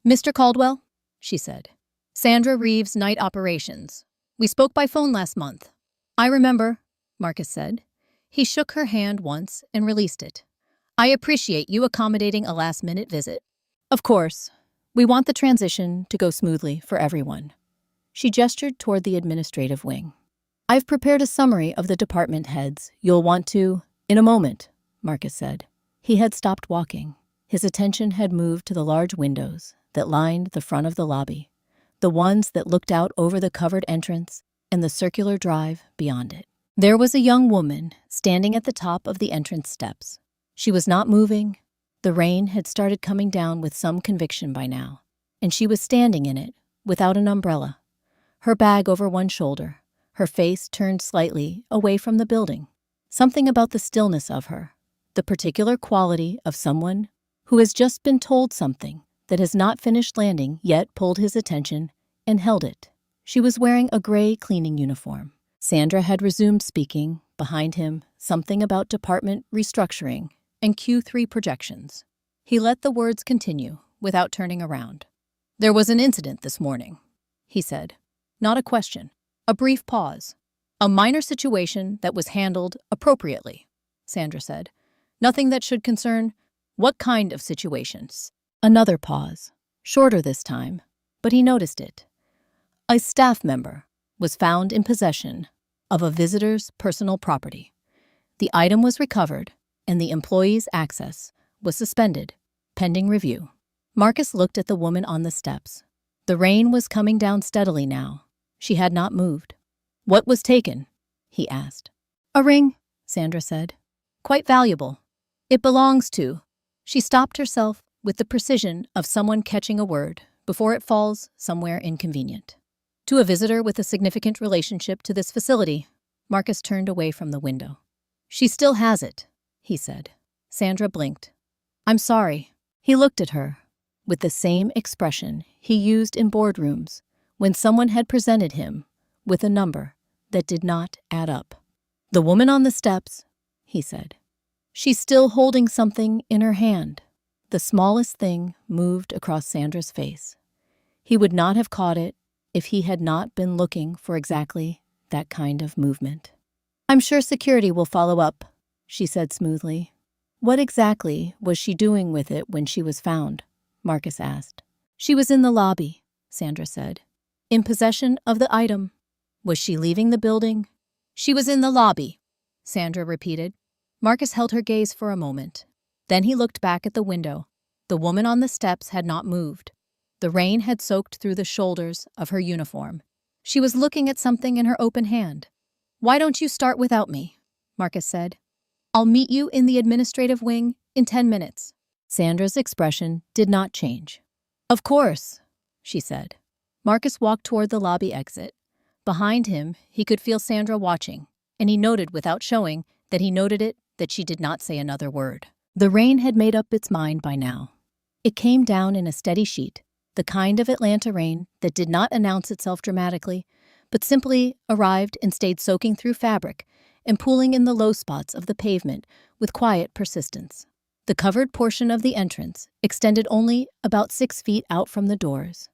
"Mr. Caldwell," she said. "Sandra Reeves, Night Operations. We spoke by phone last month." "I remember," Marcus said. He shook her hand once and released it. "I appreciate you accommodating a last-minute visit." "Of course. We want the transition to go smoothly for everyone." She gestured toward the administrative wing. "I've prepared a summary of the department heads you'll want to—" "In a moment," Marcus said. He had stopped walking. His attention had moved to the large windows that lined the front of the lobby, the ones that looked out over the covered entrance and the circular drive beyond it. There was a young woman standing at the top of the entrance steps. She was not moving. The rain had started coming down with some conviction by now, and she was standing in it without an umbrella, her bag over one shoulder, her face turned slightly away from the building. Something about the stillness of her, the particular quality of someone who has just been told something that has not finished landing yet, pulled his attention and held it. She was wearing a gray cleaning uniform. Sandra had resumed speaking. Behind him, something about department restructuring and Q3 projections. He let the words continue without turning around. "There was an incident this morning," he said. Not a question. A brief pause. "A minor situation that was handled appropriately," Sandra said. "Nothing that should concern—" "What kind of situations?" Another pause. Shorter this time, but he noticed it. "A staff member was found in possession of a visitor's personal property. The item was recovered, and the employee's access was suspended, pending review." Marcus looked at the woman on the steps. The rain was coming down steadily now. She had not moved. "What was taken?" he asked. "A ring," Sandra said. "Quite valuable. It belongs to—" She stopped herself with the precision of someone catching a word before it falls somewhere inconvenient. "To a visitor with a significant relationship to this facility." Marcus turned away from the window. "She still has it," he said. Sandra blinked. "I'm sorry." He looked at her with the same expression he used in boardrooms when someone had presented him with a number that did not add up. "The woman on the steps," he said. "She's still holding something in her hand." The smallest thing moved across Sandra's face. He would not have caught it if he had not been looking for exactly that kind of movement. "I'm sure security will follow up," she said smoothly. "What exactly was she doing with it when she was found?" Marcus asked. "She was in the lobby," Sandra said. "In possession of the item." "Was she leaving the building?" "She was in the lobby," Sandra repeated. Marcus held her gaze for a moment. Then he looked back at the window. The woman on the steps had not moved. The rain had soaked through the shoulders of her uniform. She was looking at something in her open hand. "Why don't you start without me?" Marcus said. "I'll meet you in the administrative wing in 10 minutes. Sandra's expression did not change. "Of course," she said. Marcus walked toward the lobby exit. Behind him, he could feel Sandra watching, and he noted without showing that he noted it that she did not say another word. The rain had made up its mind by now. It came down in a steady sheet, the kind of Atlanta rain that did not announce itself dramatically, but simply arrived and stayed soaking through fabric and pooling in the low spots of the pavement with quiet persistence. The covered portion of the entrance extended only about 6 feet out from the doors,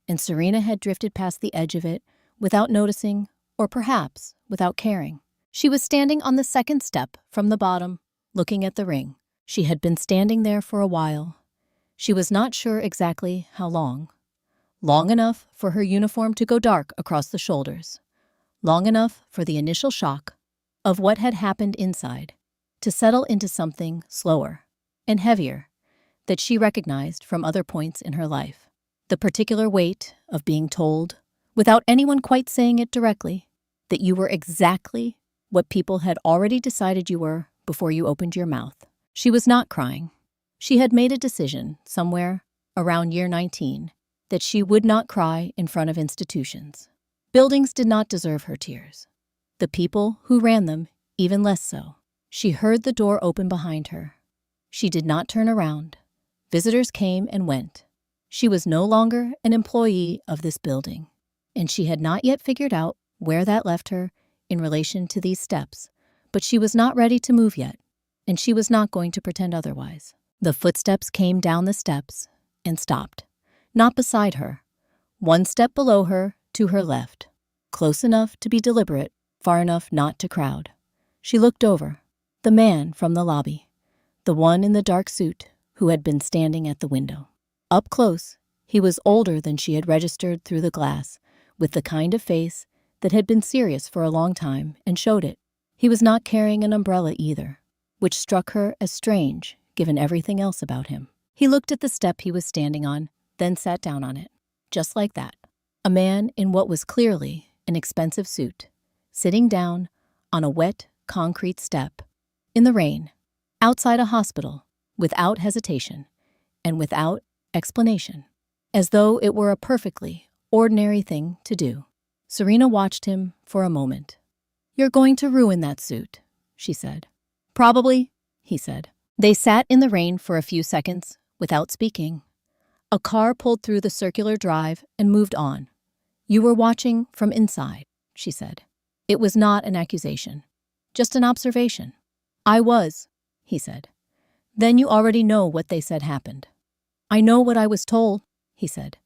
and Serena had drifted past the edge of it without noticing, or perhaps without caring. She was standing on the second step from the bottom, looking at the ring. She had been standing there for a while. She was not sure exactly how long. Long enough for her uniform to go dark across the shoulders. Long enough for the initial shock of what had happened inside to settle into something slower and heavier that she recognized from other points in her life. The particular weight of being told, without anyone quite saying it directly, that you were exactly what people had already decided you were before you opened your mouth. She was not crying. She had made a decision somewhere around year 19 that she would not cry in front of institutions. Buildings did not deserve her tears. The people who ran them even less so. She heard the door open behind her. She did not turn around. Visitors came and went. She was no longer an employee of this building, and she had not yet figured out where that left her in relation to these steps, but she was not ready to move yet. and she was not going to pretend otherwise. The footsteps came down the steps and stopped, not beside her, one step below her, to her left, close enough to be deliberate, far enough not to crowd. She looked over. The man from the lobby, the one in the dark suit who had been standing at the window. Up close, he was older than she had registered through the glass, with the kind of face that had been serious for a long time and showed it. He was not carrying an umbrella either, which struck her as strange given everything else about him. He looked at the step he was standing on, then sat down on it. Just like that. A man in what was clearly an expensive suit, sitting down on a wet concrete step, in the rain, outside a hospital, without hesitation and without explanation, as though it were a perfectly ordinary thing to do. Serena watched him for a moment. "You're going to ruin that suit," she said. "Probably," he said. They sat in the rain for a few seconds, without speaking. A car pulled through the circular drive and moved on. "You were watching from inside," she said. It was not an accusation, just an observation. "I was," he said. "Then you already know what they said happened." "I know what I was told," he said.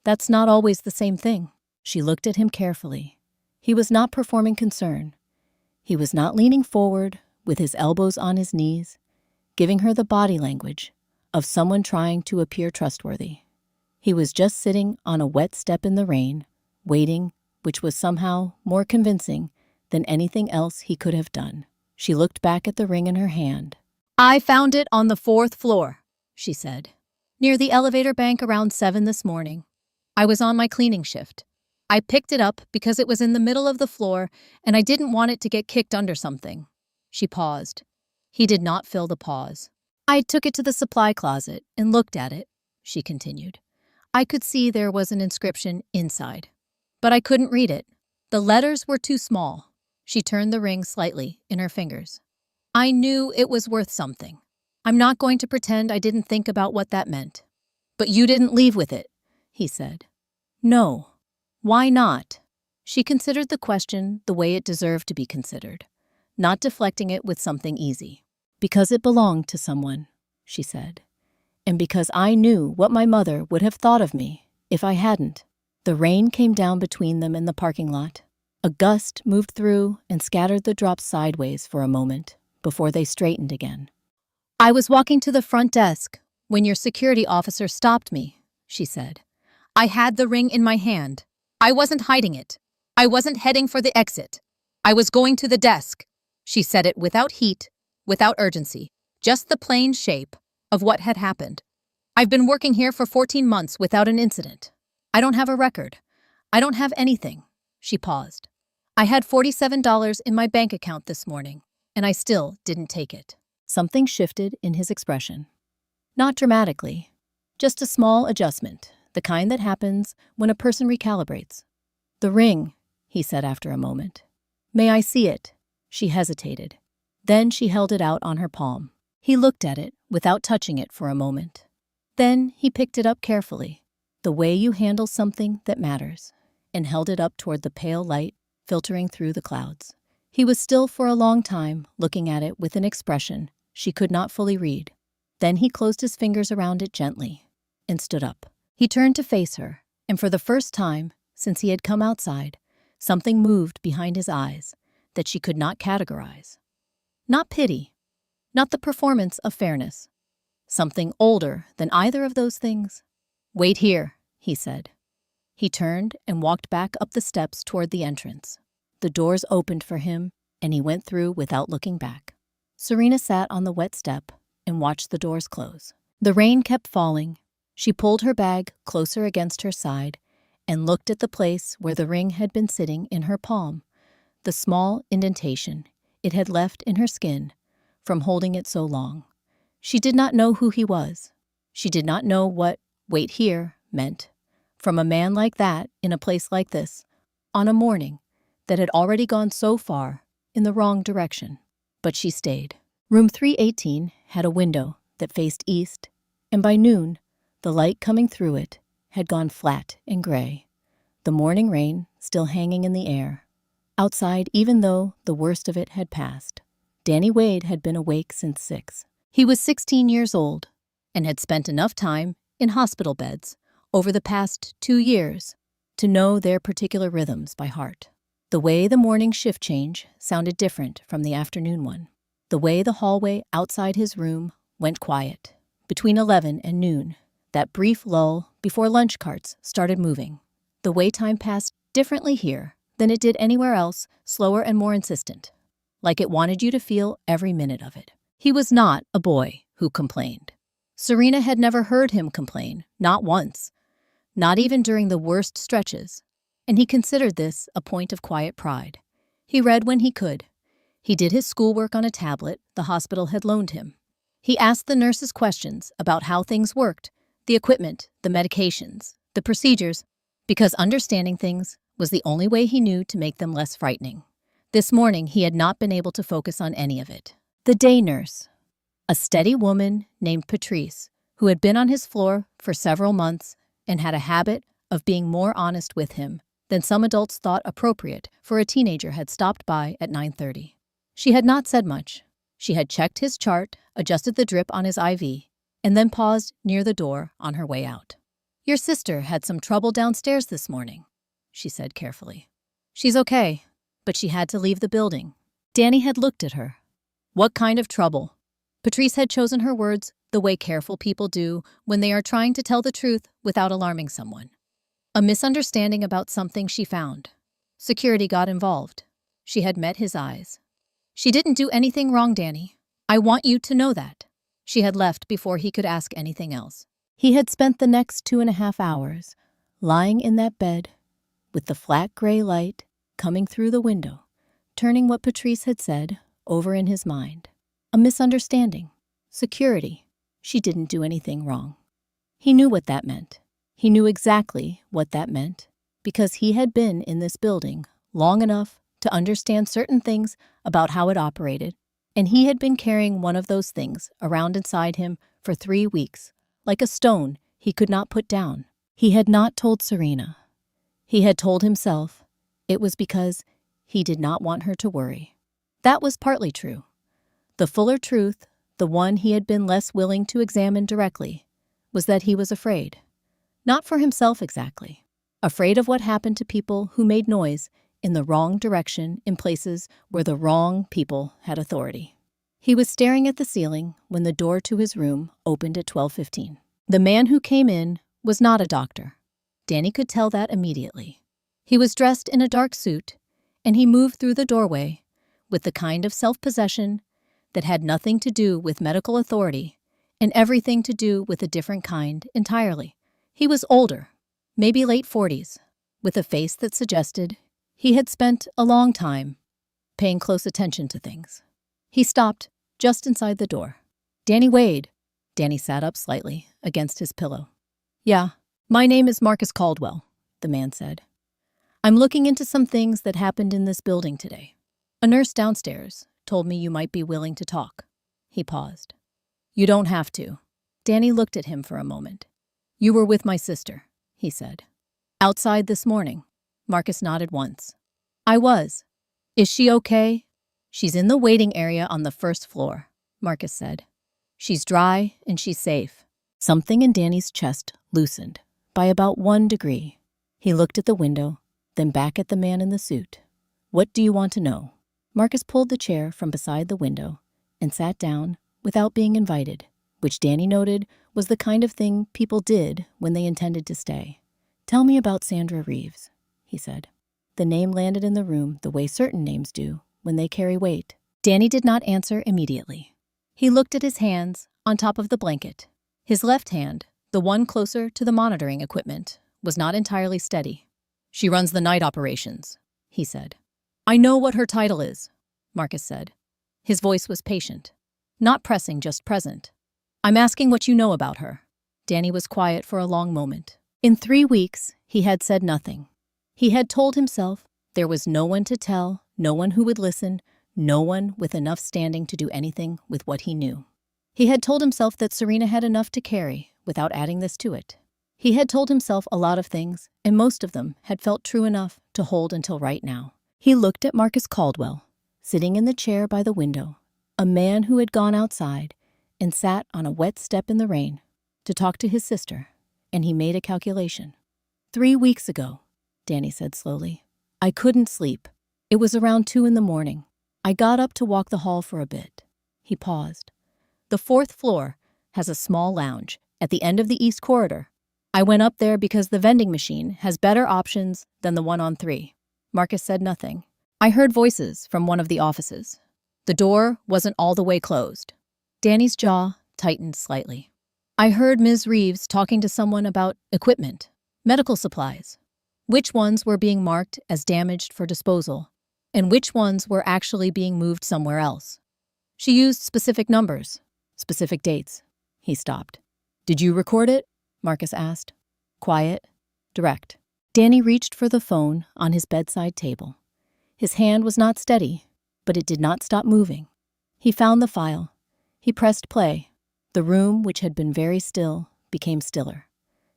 "That's not always the same thing." She looked at him carefully. He was not performing concern. He was not leaning forward with his elbows on his knees, giving her the body language of someone trying to appear trustworthy. He was just sitting on a wet step in the rain, waiting, which was somehow more convincing than anything else he could have done. She looked back at the ring in her hand. "I found it on the 4th floor," she said, "near the elevator bank around 7 this morning. I was on my cleaning shift. I picked it up because it was in the middle of the floor and I didn't want it to get kicked under something." She paused. He did not fill the pause. "I took it to the supply closet and looked at it," she continued. "I could see there was an inscription inside, but I couldn't read it. The letters were too small." She turned the ring slightly in her fingers. "I knew it was worth something. I'm not going to pretend I didn't think about what that meant." "But you didn't leave with it," he said. "No. Why not?" She considered the question the way it deserved to be considered, not deflecting it with something easy. "Because it belonged to someone," she said. "And because I knew what my mother would have thought of me if I hadn't." The rain came down between them in the parking lot. A gust moved through and scattered the drops sideways for a moment before they straightened again. "I was walking to the front desk when your security officer stopped me," she said. "I had the ring in my hand. I wasn't hiding it. I wasn't heading for the exit. I was going to the desk." She said it without heat, without urgency, just the plain shape of what had happened. "I've been working here for 14 months without an incident. I don't have a record. I don't have anything." She paused. "I had $47 in my bank account this morning, and I still didn't take it." Something shifted in his expression. Not dramatically, just a small adjustment, the kind that happens when a person recalibrates. "The ring," he said after a moment. "May I see it?" She hesitated. Then she held it out on her palm. He looked at it without touching it for a moment. Then he picked it up carefully, the way you handle something that matters, and held it up toward the pale light filtering through the clouds. He was still for a long time, looking at it with an expression she could not fully read. Then he closed his fingers around it gently and stood up. He turned to face her, and for the first time since he had come outside, something moved behind his eyes that she could not categorize. Not pity, not the performance of fairness. Something older than either of those things. "Wait here," he said. He turned and walked back up the steps toward the entrance. The doors opened for him, and he went through without looking back. Serena sat on the wet step and watched the doors close. The rain kept falling. She pulled her bag closer against her side and looked at the place where the ring had been sitting in her palm, the small indentation it had left in her skin from holding it so long. She did not know who he was. She did not know what "wait here" meant from a man like that in a place like this, on a morning that had already gone so far in the wrong direction. But she stayed. Room 318 had a window that faced east, and by noon, the light coming through it had gone flat and gray, the morning rain still hanging in the air. Outside, even though the worst of it had passed, Danny Wade had been awake since 6. He was 16 years old and had spent enough time in hospital beds over the past 2 years to know their particular rhythms by heart. The way the morning shift change sounded different from the afternoon one. The way the hallway outside his room went quiet between 11 and noon, that brief lull before lunch carts started moving. The way time passed differently here than it did anywhere else, slower and more insistent, like it wanted you to feel every minute of it. He was not a boy who complained. Serena had never heard him complain, not once, not even during the worst stretches, and he considered this a point of quiet pride. He read when he could. He did his schoolwork on a tablet the hospital had loaned him. He asked the nurses questions about how things worked, the equipment, the medications, the procedures, because understanding things was the only way he knew to make them less frightening. This morning, he had not been able to focus on any of it. The day nurse, a steady woman named Patrice, who had been on his floor for several months and had a habit of being more honest with him than some adults thought appropriate for a teenager, had stopped by at 9:30. She had not said much. She had checked his chart, adjusted the drip on his IV, and then paused near the door on her way out. "Your sister had some trouble downstairs this morning," she said carefully. "She's okay, but she had to leave the building." Danny had looked at her. What kind of trouble? Patrice had chosen her words the way careful people do when they are trying to tell the truth without alarming someone. A misunderstanding about something she found. Security got involved. She had met his eyes. "She didn't do anything wrong, Danny. I want you to know that." She had left before he could ask anything else. He had spent the next 2.5 hours lying in that bed with the flat gray light coming through the window, turning what Patrice had said over in his mind. A misunderstanding. Security. She didn't do anything wrong. He knew what that meant. He knew exactly what that meant because he had been in this building long enough to understand certain things about how it operated, and he had been carrying one of those things around inside him for 3 weeks, like a stone he could not put down. He had not told Serena. He had told himself it was because he did not want her to worry. That was partly true. The fuller truth, the one he had been less willing to examine directly, was that he was afraid. Not for himself exactly. Afraid of what happened to people who made noise in the wrong direction in places where the wrong people had authority. He was staring at the ceiling when the door to his room opened at 12:15. The man who came in was not a doctor. Danny could tell that immediately. He was dressed in a dark suit, and he moved through the doorway with the kind of self-possession that had nothing to do with medical authority and everything to do with a different kind entirely. He was older, maybe late 40s, with a face that suggested he had spent a long time paying close attention to things. He stopped just inside the door. "Danny Wade." Danny sat up slightly against his pillow. "Yeah, my name is Marcus Caldwell," the man said. "I'm looking into some things that happened in this building today. A nurse downstairs told me you might be willing to talk." He paused. "You don't have to." Danny looked at him for a moment. "You were with my sister," he said. "Outside this morning." Marcus nodded once. "I was. Is she okay?" "She's in the waiting area on the first floor," Marcus said. "She's dry and she's safe." Something in Danny's chest loosened by about 1 degree. He looked at the window, then back at the man in the suit. "What do you want to know?" Marcus pulled the chair from beside the window and sat down without being invited, which Danny noted was the kind of thing people did when they intended to stay. "Tell me about Sandra Reeves," he said. The name landed in the room the way certain names do when they carry weight. Danny did not answer immediately. He looked at his hands on top of the blanket. His left hand, the one closer to the monitoring equipment, was not entirely steady. "She runs the night operations," he said. "I know what her title is," Marcus said. His voice was patient, not pressing, just present. "I'm asking what you know about her." Danny was quiet for a long moment. In 3 weeks, he had said nothing. He had told himself there was no one to tell, no one who would listen, no one with enough standing to do anything with what he knew. He had told himself that Serena had enough to carry without adding this to it. He had told himself a lot of things, and most of them had felt true enough to hold until right now. He looked at Marcus Caldwell, sitting in the chair by the window, A man who had gone outside and sat on a wet step in the rain to talk to his sister, and he made a calculation. 3 weeks ago, Danny said slowly. I couldn't sleep. It was around 2 in the morning. I got up to walk the hall for a bit. He paused. The 4th floor has a small lounge at the end of the east corridor. I went up there because the vending machine has better options than the one on 3. Marcus said nothing. I heard voices from one of the offices. The door wasn't all the way closed. Danny's jaw tightened slightly. I heard Ms. Reeves talking to someone about equipment, medical supplies, which ones were being marked as damaged for disposal, and which ones were actually being moved somewhere else. She used specific numbers, specific dates. He stopped. Did you record it? Marcus asked. Quiet, direct. Danny reached for the phone on his bedside table. His hand was not steady, but it did not stop moving. He found the file. He pressed play. The room, which had been very still, became stiller.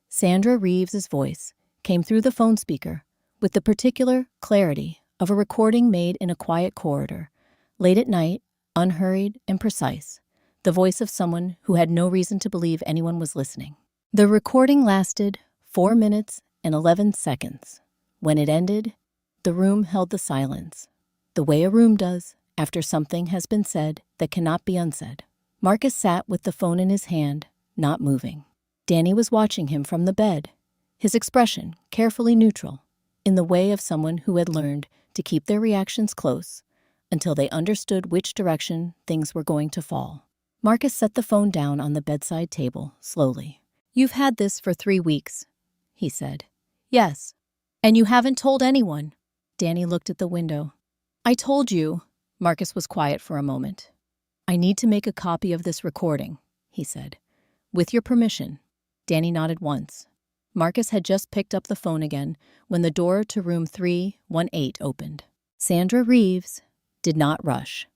Sandra Reeves's voice came through the phone speaker with the particular clarity of a recording made in a quiet corridor, late at night, unhurried and precise, the voice of someone who had no reason to believe anyone was listening. The recording lasted 4 minutes and 11 seconds. When it ended, the room held the silence, the way a room does after something has been said that cannot be unsaid. Marcus sat with the phone in his hand, not moving. Danny was watching him from the bed, his expression carefully neutral, in the way of someone who had learned to keep their reactions close until they understood which direction things were going to fall. Marcus set the phone down on the bedside table, slowly. You've had this for 3 weeks, he said. Yes. And you haven't told anyone. Danny looked at the window. I told you. Marcus was quiet for a moment. I need to make a copy of this recording, he said. With your permission. Danny nodded once. Marcus had just picked up the phone again when the door to room 318 opened. Sandra Reeves did not rush.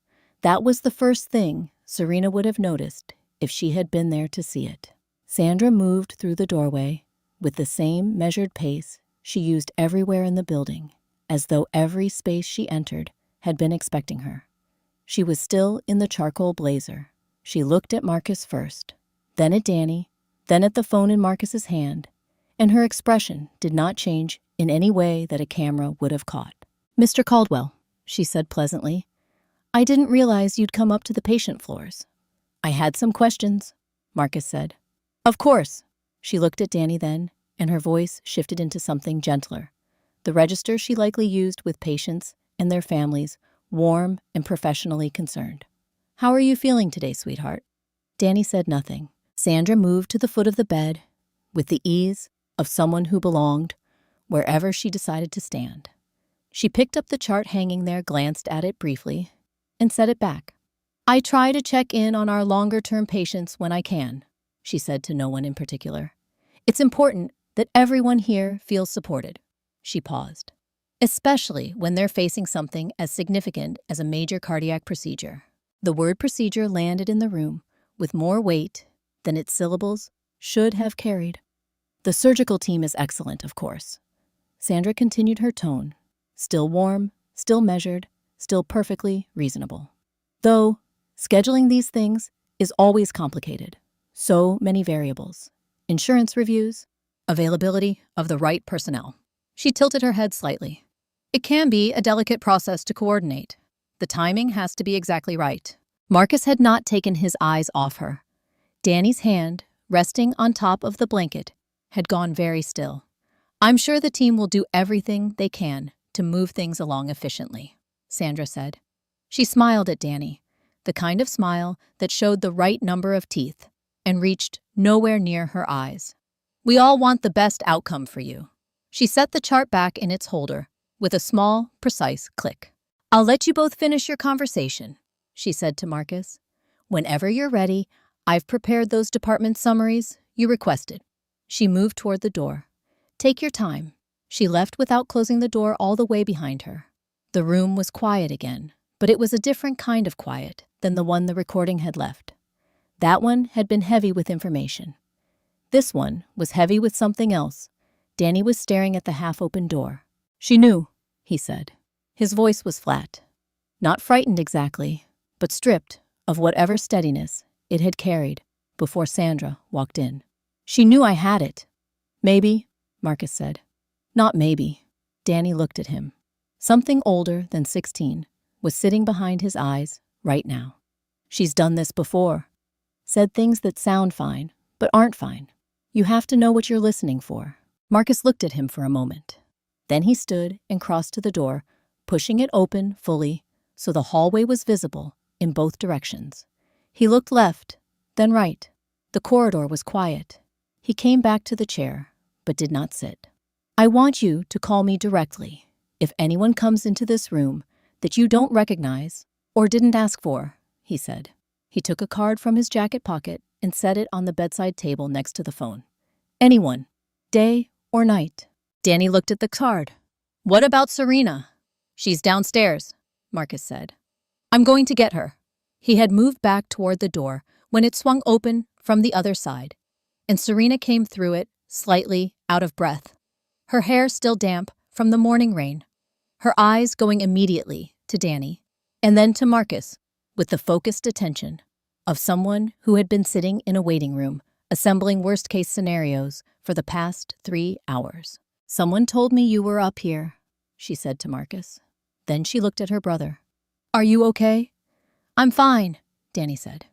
That was the first thing Serena would have noticed if she had been there to see it. Sandra moved through the doorway with the same measured pace she used everywhere in the building, as though every space she entered had been expecting her. She was still in the charcoal blazer. She looked at Marcus first, then at Danny, then at the phone in Marcus's hand, and her expression did not change in any way that a camera would have caught. Mr. Caldwell, she said pleasantly, I didn't realize you'd come up to the patient floors. I had some questions, Marcus said. Of course. She looked at Danny then, and her voice shifted into something gentler. The register she likely used with patients and their families, warm and professionally concerned. How are you feeling today, sweetheart? Danny said nothing. Sandra moved to the foot of the bed with the ease of someone who belonged wherever she decided to stand. She picked up the chart hanging there, glanced at it briefly, and set it back. I try to check in on our longer-term patients when I can, she said to no one in particular. It's important that everyone here feels supported. She paused. Especially when they're facing something as significant as a major cardiac procedure. The word procedure landed in the room with more weight than its syllables should have carried. The surgical team is excellent, of course. Sandra continued her tone, still warm, still measured, still perfectly reasonable. Though, scheduling these things is always complicated. So many variables. Insurance reviews, availability of the right personnel. She tilted her head slightly. It can be a delicate process to coordinate. The timing has to be exactly right. Marcus had not taken his eyes off her. Danny's hand, resting on top of the blanket, had gone very still. I'm sure the team will do everything they can to move things along efficiently, Sandra said. She smiled at Danny, the kind of smile that showed the right number of teeth and reached nowhere near her eyes. We all want the best outcome for you. She set the chart back in its holder with a small, precise click. I'll let you both finish your conversation, she said to Marcus. Whenever you're ready, I've prepared those department summaries you requested. She moved toward the door. Take your time. She left without closing the door all the way behind her. The room was quiet again, but it was a different kind of quiet than the one the recording had left. That one had been heavy with information. This one was heavy with something else. Danny was staring at the half-open door. She knew, he said. His voice was flat. Not frightened exactly, but stripped of whatever steadiness it had carried before Sandra walked in. She knew I had it. Maybe, Marcus said. Not maybe. Danny looked at him. Something older than 16 was sitting behind his eyes right now. She's done this before. Said things that sound fine, but aren't fine. You have to know what you're listening for. Marcus looked at him for a moment. Then he stood and crossed to the door, pushing it open fully so the hallway was visible in both directions. He looked left, then right. The corridor was quiet. He came back to the chair, but did not sit. I want you to call me directly if anyone comes into this room that you don't recognize or didn't ask for, he said. He took a card from his jacket pocket and set it on the bedside table next to the phone. Anyone, day or night. Danny looked at the card. What about Serena? She's downstairs, Marcus said. I'm going to get her. He had moved back toward the door when it swung open from the other side, and Serena came through it, slightly out of breath. Her hair still damp from the morning rain. Her eyes going immediately to Danny, and then to Marcus, with the focused attention of someone who had been sitting in a waiting room, assembling worst-case scenarios for the past 3 hours. Someone told me you were up here, she said to Marcus. Then she looked at her brother. Are you okay? I'm fine, Danny said.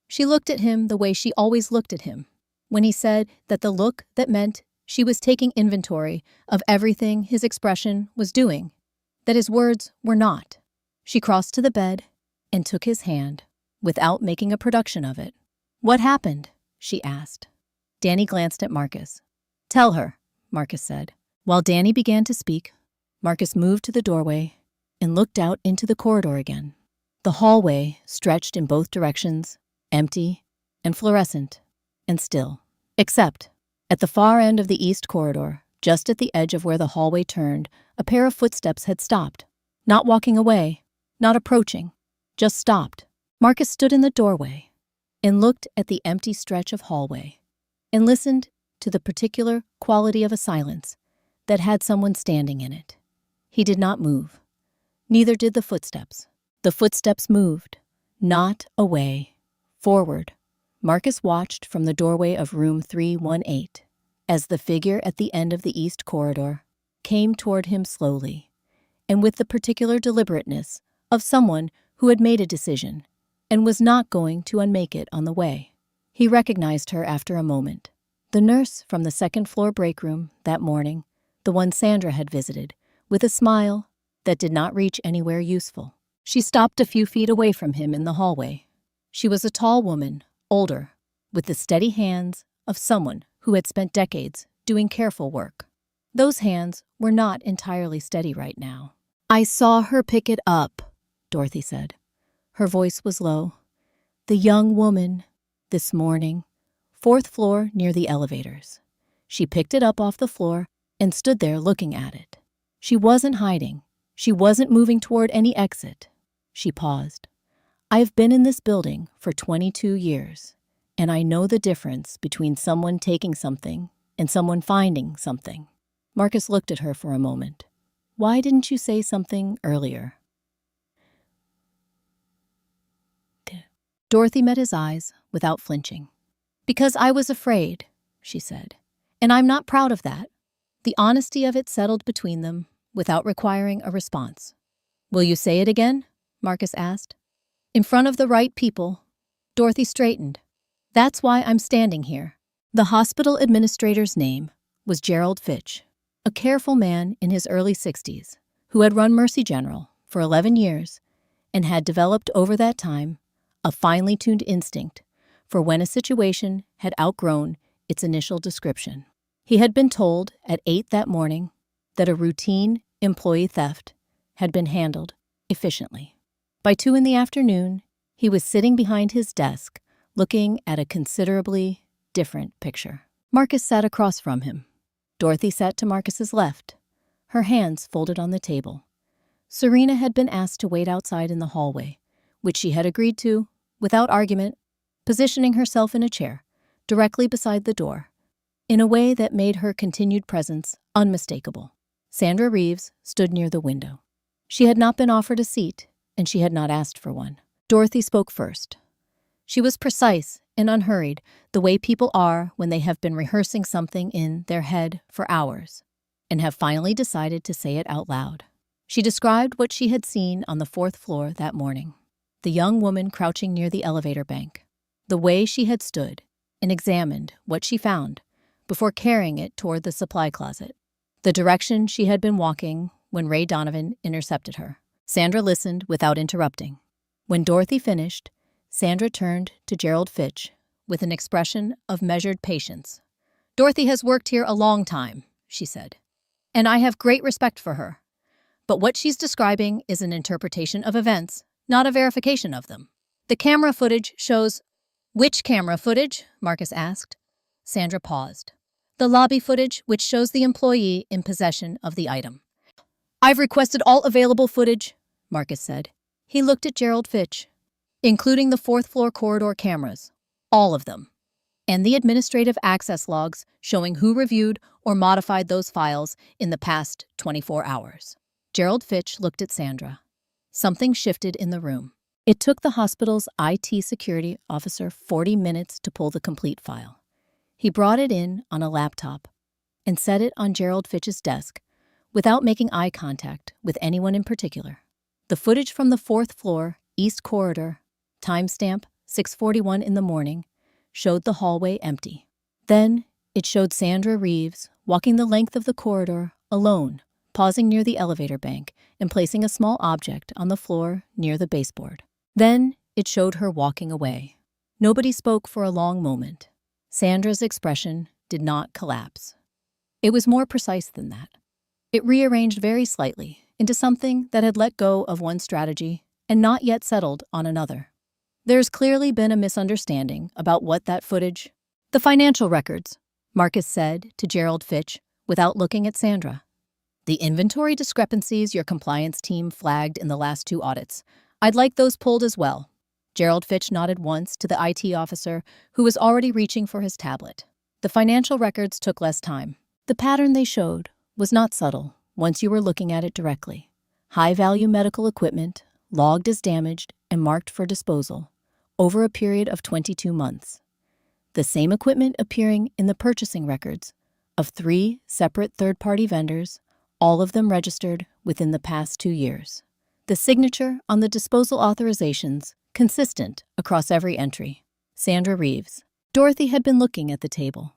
She looked at him the way she always looked at him, when he said that the look that meant she was taking inventory of everything his expression was doing, that his words were not. She crossed to the bed and took his hand, without making a production of it. What happened? She asked. Danny glanced at Marcus. Tell her, Marcus said. While Danny began to speak, Marcus moved to the doorway and looked out into the corridor again. The hallway stretched in both directions, empty and fluorescent, and still, except at the far end of the east corridor, just at the edge of where the hallway turned, a pair of footsteps had stopped, not walking away, not approaching, just stopped. Marcus stood in the doorway and looked at the empty stretch of hallway and listened to the particular quality of a silence that had someone standing in it. He did not move. Neither did the footsteps. The footsteps moved, not away, forward. Marcus watched from the doorway of room 318 as the figure at the end of the east corridor came toward him slowly, and with the particular deliberateness of someone who had made a decision and was not going to unmake it on the way. He recognized her after a moment. The nurse from the second-floor break room that morning, the one Sandra had visited, with a smile that did not reach anywhere useful. She stopped a few feet away from him in the hallway. She was a tall woman, older, with the steady hands of someone who had spent decades doing careful work. Those hands were not entirely steady right now. I saw her pick it up, Dorothy said. Her voice was low. The young woman, this morning, 4th floor near the elevators. She picked it up off the floor and stood there looking at it. She wasn't hiding. She wasn't moving toward any exit. She paused. I've been in this building for 22 years, and I know the difference between someone taking something and someone finding something. Marcus looked at her for a moment. Why didn't you say something earlier? Dorothy met his eyes without flinching. Because I was afraid, she said, and I'm not proud of that. The honesty of it settled between them without requiring a response. Will you say it again? Marcus asked. In front of the right people. Dorothy straightened. That's why I'm standing here. The hospital administrator's name was Gerald Fitch, a careful man in his early 60s who had run Mercy General for 11 years and had developed over that time a finely tuned instinct for when a situation had outgrown its initial description. He had been told at 8 that morning that a routine employee theft had been handled efficiently. By 2 in the afternoon, he was sitting behind his desk looking at a considerably different picture. Marcus sat across from him. Dorothy sat to Marcus's left, her hands folded on the table. Serena had been asked to wait outside in the hallway, which she had agreed to, without argument, positioning herself in a chair directly beside the door, in a way that made her continued presence unmistakable. Sandra Reeves stood near the window. She had not been offered a seat, and she had not asked for one. Dorothy spoke first. She was precise and unhurried, the way people are when they have been rehearsing something in their head for hours and have finally decided to say it out loud. She described what she had seen on the 4th floor that morning. The young woman crouching near the elevator bank. The way she had stood and examined what she found before carrying it toward the supply closet. The direction she had been walking when Ray Donovan intercepted her. Sandra listened without interrupting. When Dorothy finished, Sandra turned to Gerald Fitch with an expression of measured patience. "Dorothy has worked here a long time," she said, "and I have great respect for her. But what she's describing is an interpretation of events, not a verification of them. The camera footage shows—" "Which camera footage?" Marcus asked. Sandra paused. "The lobby footage, which shows the employee in possession of the item." "I've requested all available footage," Marcus said. He looked at Gerald Fitch. "Including the 4th floor corridor cameras. All of them. And the administrative access logs showing who reviewed or modified those files in the past 24 hours. Gerald Fitch looked at Sandra. Something shifted in the room. It took the hospital's IT security officer 40 minutes to pull the complete file. He brought it in on a laptop and set it on Gerald Fitch's desk without making eye contact with anyone in particular. The footage from the 4th floor, East Corridor, timestamp 6:41 in the morning, showed the hallway empty. Then it showed Sandra Reeves walking the length of the corridor alone, pausing near the elevator bank and placing a small object on the floor near the baseboard. Then it showed her walking away. Nobody spoke for a long moment. Sandra's expression did not collapse. It was more precise than that. It rearranged very slightly into something that had let go of one strategy and not yet settled on another. There's clearly been a misunderstanding about what that footage— "The financial records," Marcus said to Gerald Fitch without looking at Sandra. "The inventory discrepancies your compliance team flagged in the last 2 audits. I'd like those pulled as well." Gerald Fitch nodded once to the IT officer who was already reaching for his tablet. The financial records took less time. The pattern they showed was not subtle once you were looking at it directly. High-value medical equipment, logged as damaged and marked for disposal, over a period of 22 months. The same equipment appearing in the purchasing records of 3 separate third-party vendors, all of them registered within the past 2 years. The signature on the disposal authorizations consistent across every entry. Sandra Reeves. Dorothy had been looking at the table.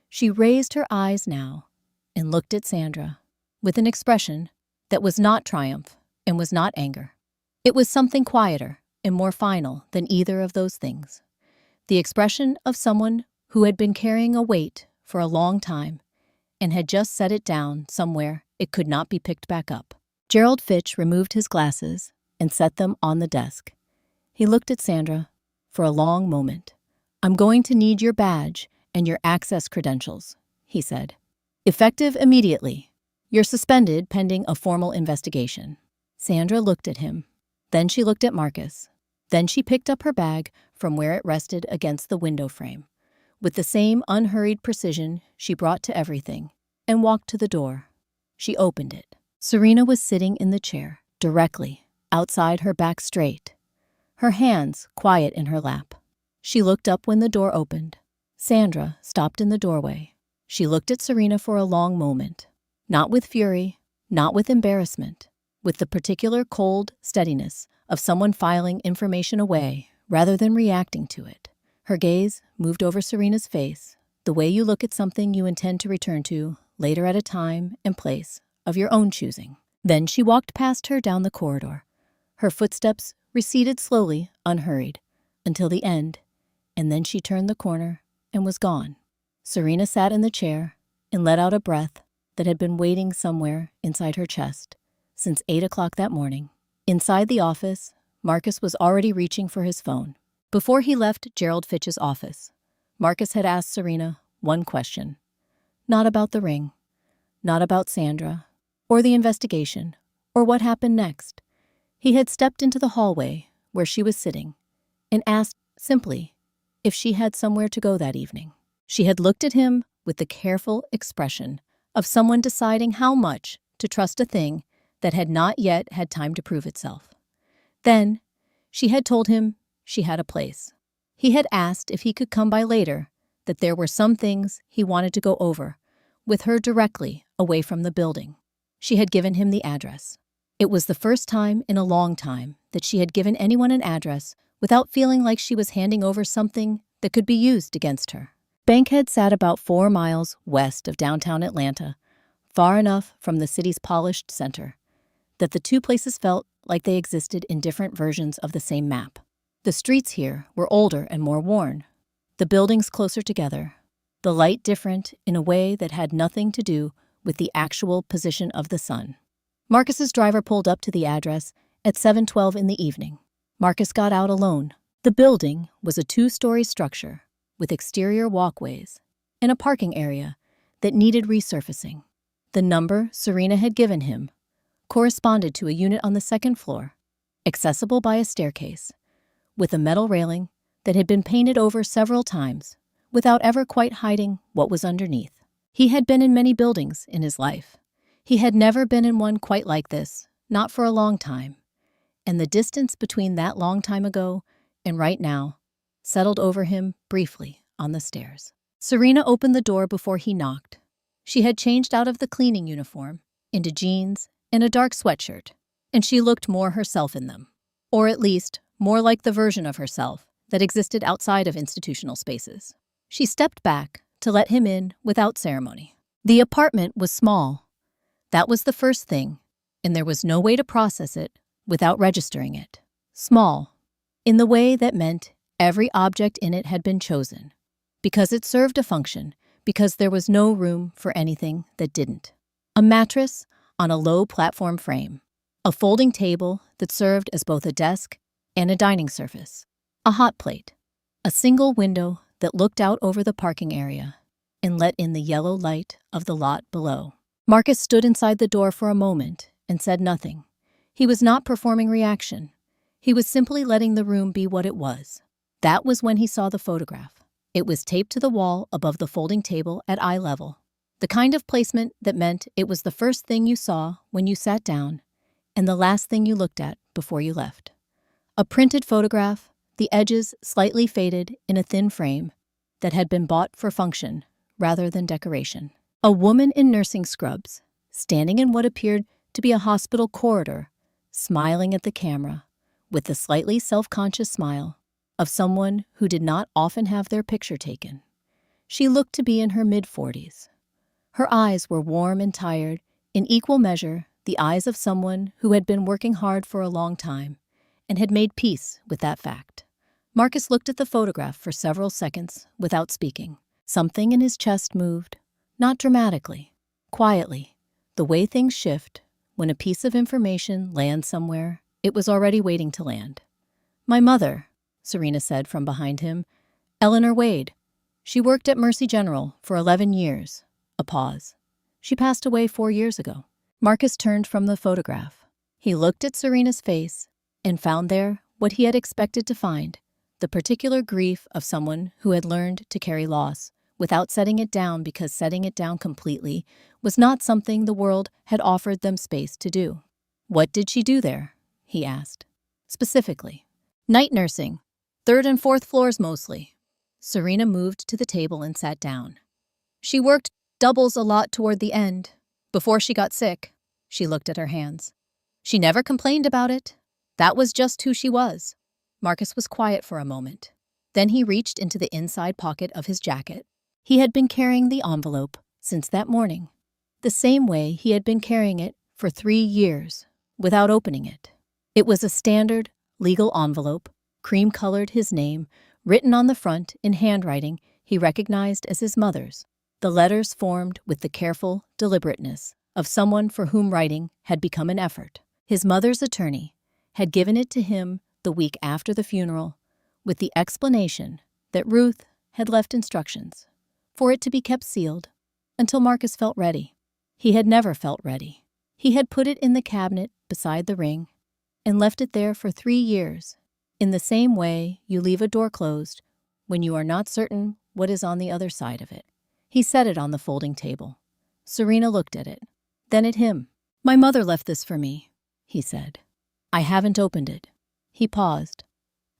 She raised her eyes now and looked at Sandra with an expression that was not triumph and was not anger. It was something quieter and more final than either of those things. The expression of someone who had been carrying a weight for a long time and had just set it down somewhere it could not be picked back up. Gerald Fitch removed his glasses and set them on the desk. He looked at Sandra for a long moment. "I'm going to need your badge and your access credentials," he said. "Effective immediately. You're suspended pending a formal investigation." Sandra looked at him. Then she looked at Marcus. Then she picked up her bag from where it rested against the window frame, with the same unhurried precision she brought to everything, and walked to the door. She opened it. Serena was sitting in the chair, directly outside her back straight, her hands quiet in her lap. She looked up when the door opened. Sandra stopped in the doorway. She looked at Serena for a long moment, not with fury, not with embarrassment, with the particular cold steadiness of someone filing information away rather than reacting to it. Her gaze moved over Serena's face, the way you look at something you intend to return to later at a time and place of your own choosing. Then she walked past her down the corridor. Her footsteps receded slowly, unhurried, until the end, and then she turned the corner and was gone. Serena sat in the chair and let out a breath that had been waiting somewhere inside her chest since 8 o'clock that morning. Inside the office, Marcus was already reaching for his phone. Before he left Gerald Fitch's office, Marcus had asked Serena one question. Not about the ring, not about Sandra, or the investigation, or what happened next. He had stepped into the hallway where she was sitting and asked simply if she had somewhere to go that evening. She had looked at him with the careful expression of someone deciding how much to trust a thing that had not yet had time to prove itself. Then She had told him she had a place. He had asked if he could come by later, that there were some things he wanted to go over with her directly away from the building. She had given him the address. It was the first time in a long time that she had given anyone an address without feeling like she was handing over something that could be used against her. Bankhead sat about 4 miles west of downtown Atlanta, far enough from the city's polished center that the two places felt like they existed in different versions of the same map. The streets here were older and more worn, the buildings closer together, the light different in a way that had nothing to do with the actual position of the sun. Marcus's driver pulled up to the address at 7:12 in the evening. Marcus got out alone. The building was a 2-story structure with exterior walkways and a parking area that needed resurfacing. The number Serena had given him corresponded to a unit on the 2nd floor, accessible by a staircase, with a metal railing that had been painted over several times without ever quite hiding what was underneath. He had been in many buildings in his life. He had never been in one quite like this, not for a long time, and the distance between that long time ago and right now settled over him briefly on the stairs. Serena opened the door before he knocked. She had changed out of the cleaning uniform into jeans and a dark sweatshirt, and she looked more herself in them, or at least more like the version of herself that existed outside of institutional spaces. She stepped back to let him in without ceremony. The apartment was small. That was the first thing, and there was no way to process it without registering it. Small, in the way that meant every object in it had been chosen, because it served a function, because there was no room for anything that didn't. A mattress on a low platform frame, a folding table that served as both a desk and a dining surface, a hot plate, a single window that looked out over the parking area and let in the yellow light of the lot below. Marcus stood inside the door for a moment and said nothing. He was not performing reaction. He was simply letting the room be what it was. That was when he saw the photograph. It was taped to the wall above the folding table at eye level, the kind of placement that meant it was the first thing you saw when you sat down and the last thing you looked at before you left. A printed photograph, the edges slightly faded in a thin frame that had been bought for function rather than decoration. A woman in nursing scrubs, standing in what appeared to be a hospital corridor, smiling at the camera with the slightly self-conscious smile of someone who did not often have their picture taken. She looked to be in her mid-40s. Her eyes were warm and tired, in equal measure the eyes of someone who had been working hard for a long time and had made peace with that fact. Marcus looked at the photograph for several seconds without speaking. Something in his chest moved, not dramatically, quietly, the way things shift when a piece of information lands somewhere it was already waiting to land. "My mother," Serena said from behind him, "Eleanor Wade. She worked at Mercy General for 11 years. A pause. She passed away 4 years ago." Marcus turned from the photograph. He looked at Serena's face and found there what he had expected to find, the particular grief of someone who had learned to carry loss without setting it down, because setting it down completely was not something the world had offered them space to do. "What did she do there?" he asked. "Specifically." "Night nursing. 3rd and 4th floors mostly." Serena moved to the table and sat down. "She worked doubles a lot toward the end, before she got sick." She looked at her hands. "She never complained about it. That was just who she was." Marcus was quiet for a moment. Then he reached into the inside pocket of his jacket. He had been carrying the envelope since that morning, the same way he had been carrying it for 3 years, without opening it. It was a standard, legal envelope, cream-colored, his name, written on the front in handwriting he recognized as his mother's, the letters formed with the careful deliberateness of someone for whom writing had become an effort. His mother's attorney had given it to him the week after the funeral, with the explanation that Ruth had left instructions for it to be kept sealed until Marcus felt ready. He had never felt ready. He had put it in the cabinet beside the ring and left it there for 3 years, in the same way you leave a door closed when you are not certain what is on the other side of it. He set it on the folding table. Serena looked at it, then at him. "My mother left this for me," he said. "I haven't opened it." He paused.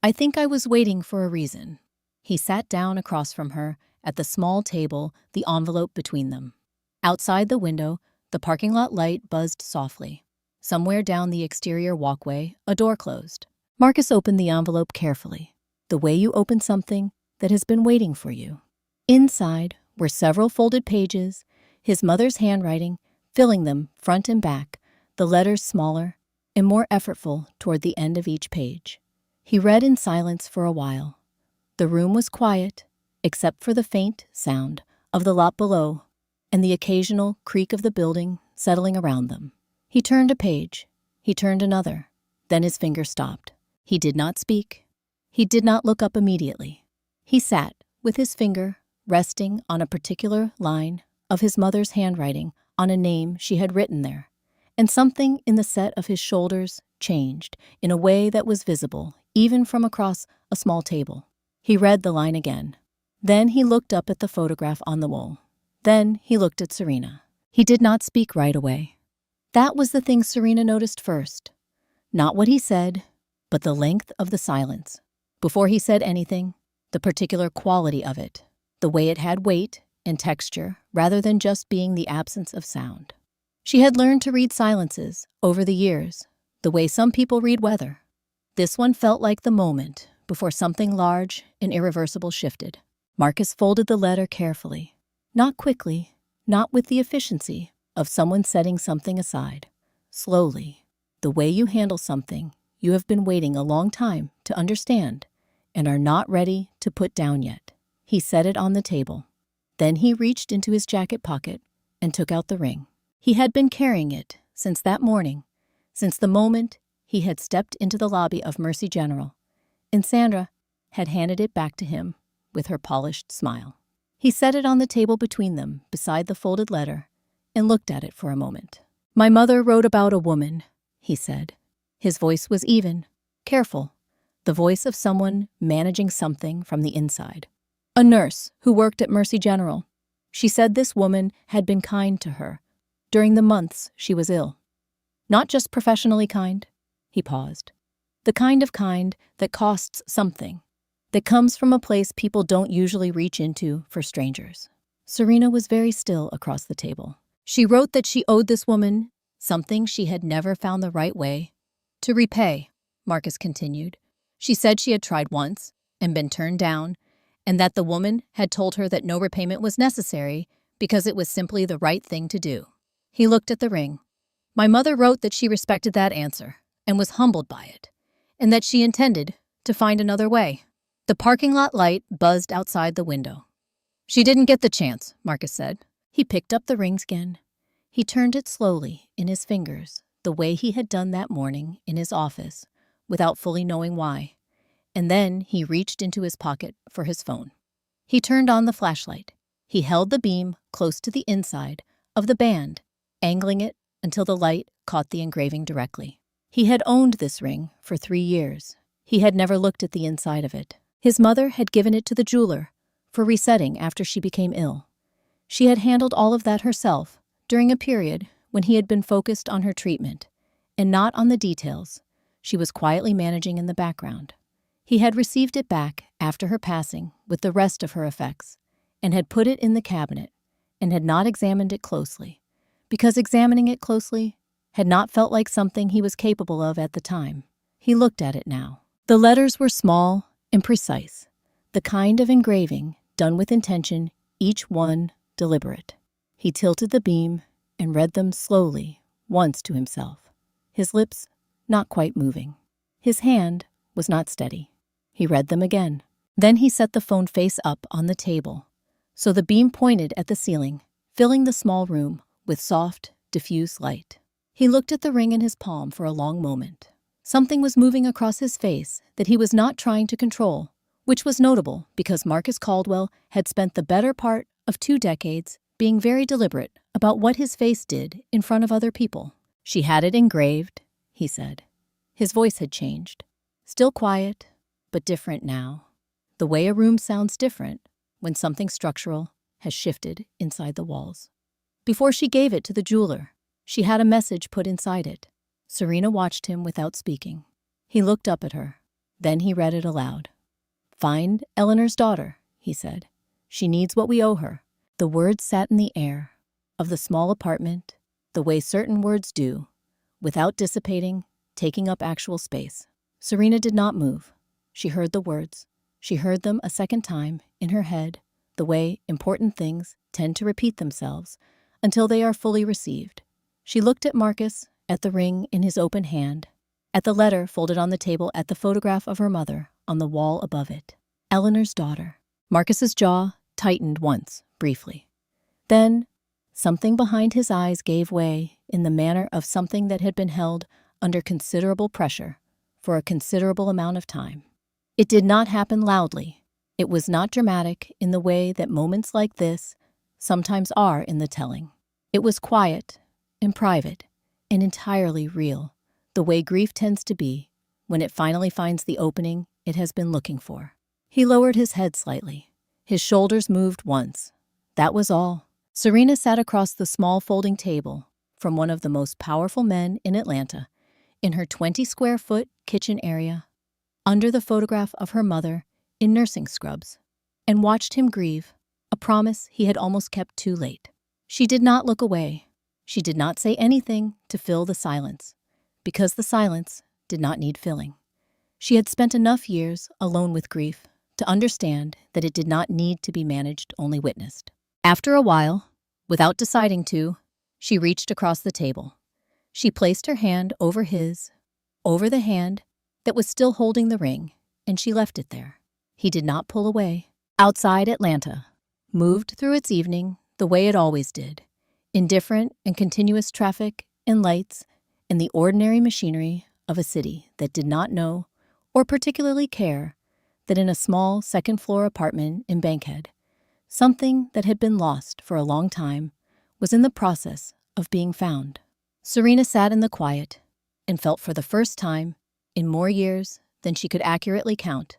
I think I was waiting for a reason. He sat down across from her at the small table, the envelope between them. Outside the window, the parking lot light buzzed softly. Somewhere down the exterior walkway, a door closed. Marcus opened the envelope carefully, the way you open something that has been waiting for you. Inside were several folded pages, his mother's handwriting, filling them front and back, the letters smaller and more effortful toward the end of each page. He read in silence for a while. The room was quiet, except for the faint sound of the lot below and the occasional creak of the building settling around them. He turned a page. He turned another. Then his finger stopped. He did not speak. He did not look up immediately. He sat with his finger resting on a particular line of his mother's handwriting on a name she had written there, and something in the set of his shoulders changed in a way that was visible even from across a small table. He read the line again. Then he looked up at the photograph on the wall. Then he looked at Serena. He did not speak right away. That was the thing Serena noticed first. Not what he said, but the length of the silence. Before he said anything, the particular quality of it, the way it had weight and texture rather than just being the absence of sound. She had learned to read silences over the years, the way some people read weather. This one felt like the moment before something large and irreversible shifted. Marcus folded the letter carefully, not quickly, not with the efficiency of someone setting something aside. Slowly, the way you handle something you have been waiting a long time to understand and are not ready to put down yet. He set it on the table. Then he reached into his jacket pocket and took out the ring. He had been carrying it since that morning, since the moment he had stepped into the lobby of Mercy General, and Sandra had handed it back to him with her polished smile. He set it on the table between them beside the folded letter and looked at it for a moment. My mother wrote about a woman, he said. His voice was even, careful, the voice of someone managing something from the inside. A nurse who worked at Mercy General. She said this woman had been kind to her during the months she was ill. Not just professionally kind, he paused. The kind of kind that costs something, that comes from a place people don't usually reach into for strangers. Serena was very still across the table. She wrote that she owed this woman something she had never found the right way to repay, Marcus continued. She said she had tried once and been turned down, and that the woman had told her that no repayment was necessary because it was simply the right thing to do. He looked at the ring. My mother wrote that she respected that answer and was humbled by it, and that she intended to find another way. The parking lot light buzzed outside the window. She didn't get the chance, Marcus said. He picked up the ring again. He turned it slowly in his fingers, the way he had done that morning in his office, without fully knowing why. And then he reached into his pocket for his phone. He turned on the flashlight. He held the beam close to the inside of the band, angling it until the light caught the engraving directly. He had owned this ring for 3 years. He had never looked at the inside of it. His mother had given it to the jeweler for resetting after she became ill. She had handled all of that herself during a period when he had been focused on her treatment and not on the details she was quietly managing in the background. He had received it back after her passing with the rest of her effects and had put it in the cabinet and had not examined it closely, because examining it closely had not felt like something he was capable of at the time. He looked at it now. The letters were small and precise, the kind of engraving done with intention, each one deliberate. He tilted the beam and read them slowly, once to himself, his lips not quite moving. His hand was not steady. He read them again. Then he set the phone face up on the table, so the beam pointed at the ceiling, filling the small room with soft, diffuse light. He looked at the ring in his palm for a long moment. Something was moving across his face that he was not trying to control, which was notable because Marcus Caldwell had spent the better part of 2 decades being very deliberate about what his face did in front of other people. She had it engraved, he said. His voice had changed. Still quiet, but different now. The way a room sounds different when something structural has shifted inside the walls. Before she gave it to the jeweler, she had a message put inside it. Serena watched him without speaking. He looked up at her. Then he read it aloud. "Find Eleanor's daughter," he said. "She needs what we owe her." The words sat in the air of the small apartment, the way certain words do, without dissipating, taking up actual space. Serena did not move. She heard the words. She heard them a second time in her head, the way important things tend to repeat themselves until they are fully received. She looked at Marcus, at the ring in his open hand, at the letter folded on the table, at the photograph of her mother on the wall above it. Eleanor's daughter. Marcus's jaw tightened once, briefly. Then, something behind his eyes gave way in the manner of something that had been held under considerable pressure for a considerable amount of time. It did not happen loudly. It was not dramatic in the way that moments like this sometimes are in the telling. It was quiet and private and entirely real, the way grief tends to be when it finally finds the opening it has been looking for. He lowered his head slightly. His shoulders moved once. That was all. Serena sat across the small folding table from one of the most powerful men in Atlanta, in her 20-square-foot kitchen area, under the photograph of her mother in nursing scrubs, and watched him grieve, a promise he had almost kept too late. She did not look away. She did not say anything to fill the silence, because the silence did not need filling. She had spent enough years alone with grief to understand that it did not need to be managed, only witnessed. After a while, without deciding to, she reached across the table. She placed her hand over his, over the hand that was still holding the ring, and she left it there. He did not pull away. Outside Atlanta moved through its evening the way it always did, indifferent and continuous traffic and lights and the ordinary machinery of a city that did not know or particularly care that in a small second-floor apartment in Bankhead, something that had been lost for a long time was in the process of being found. Serena sat in the quiet and felt for the first time in more years than she could accurately count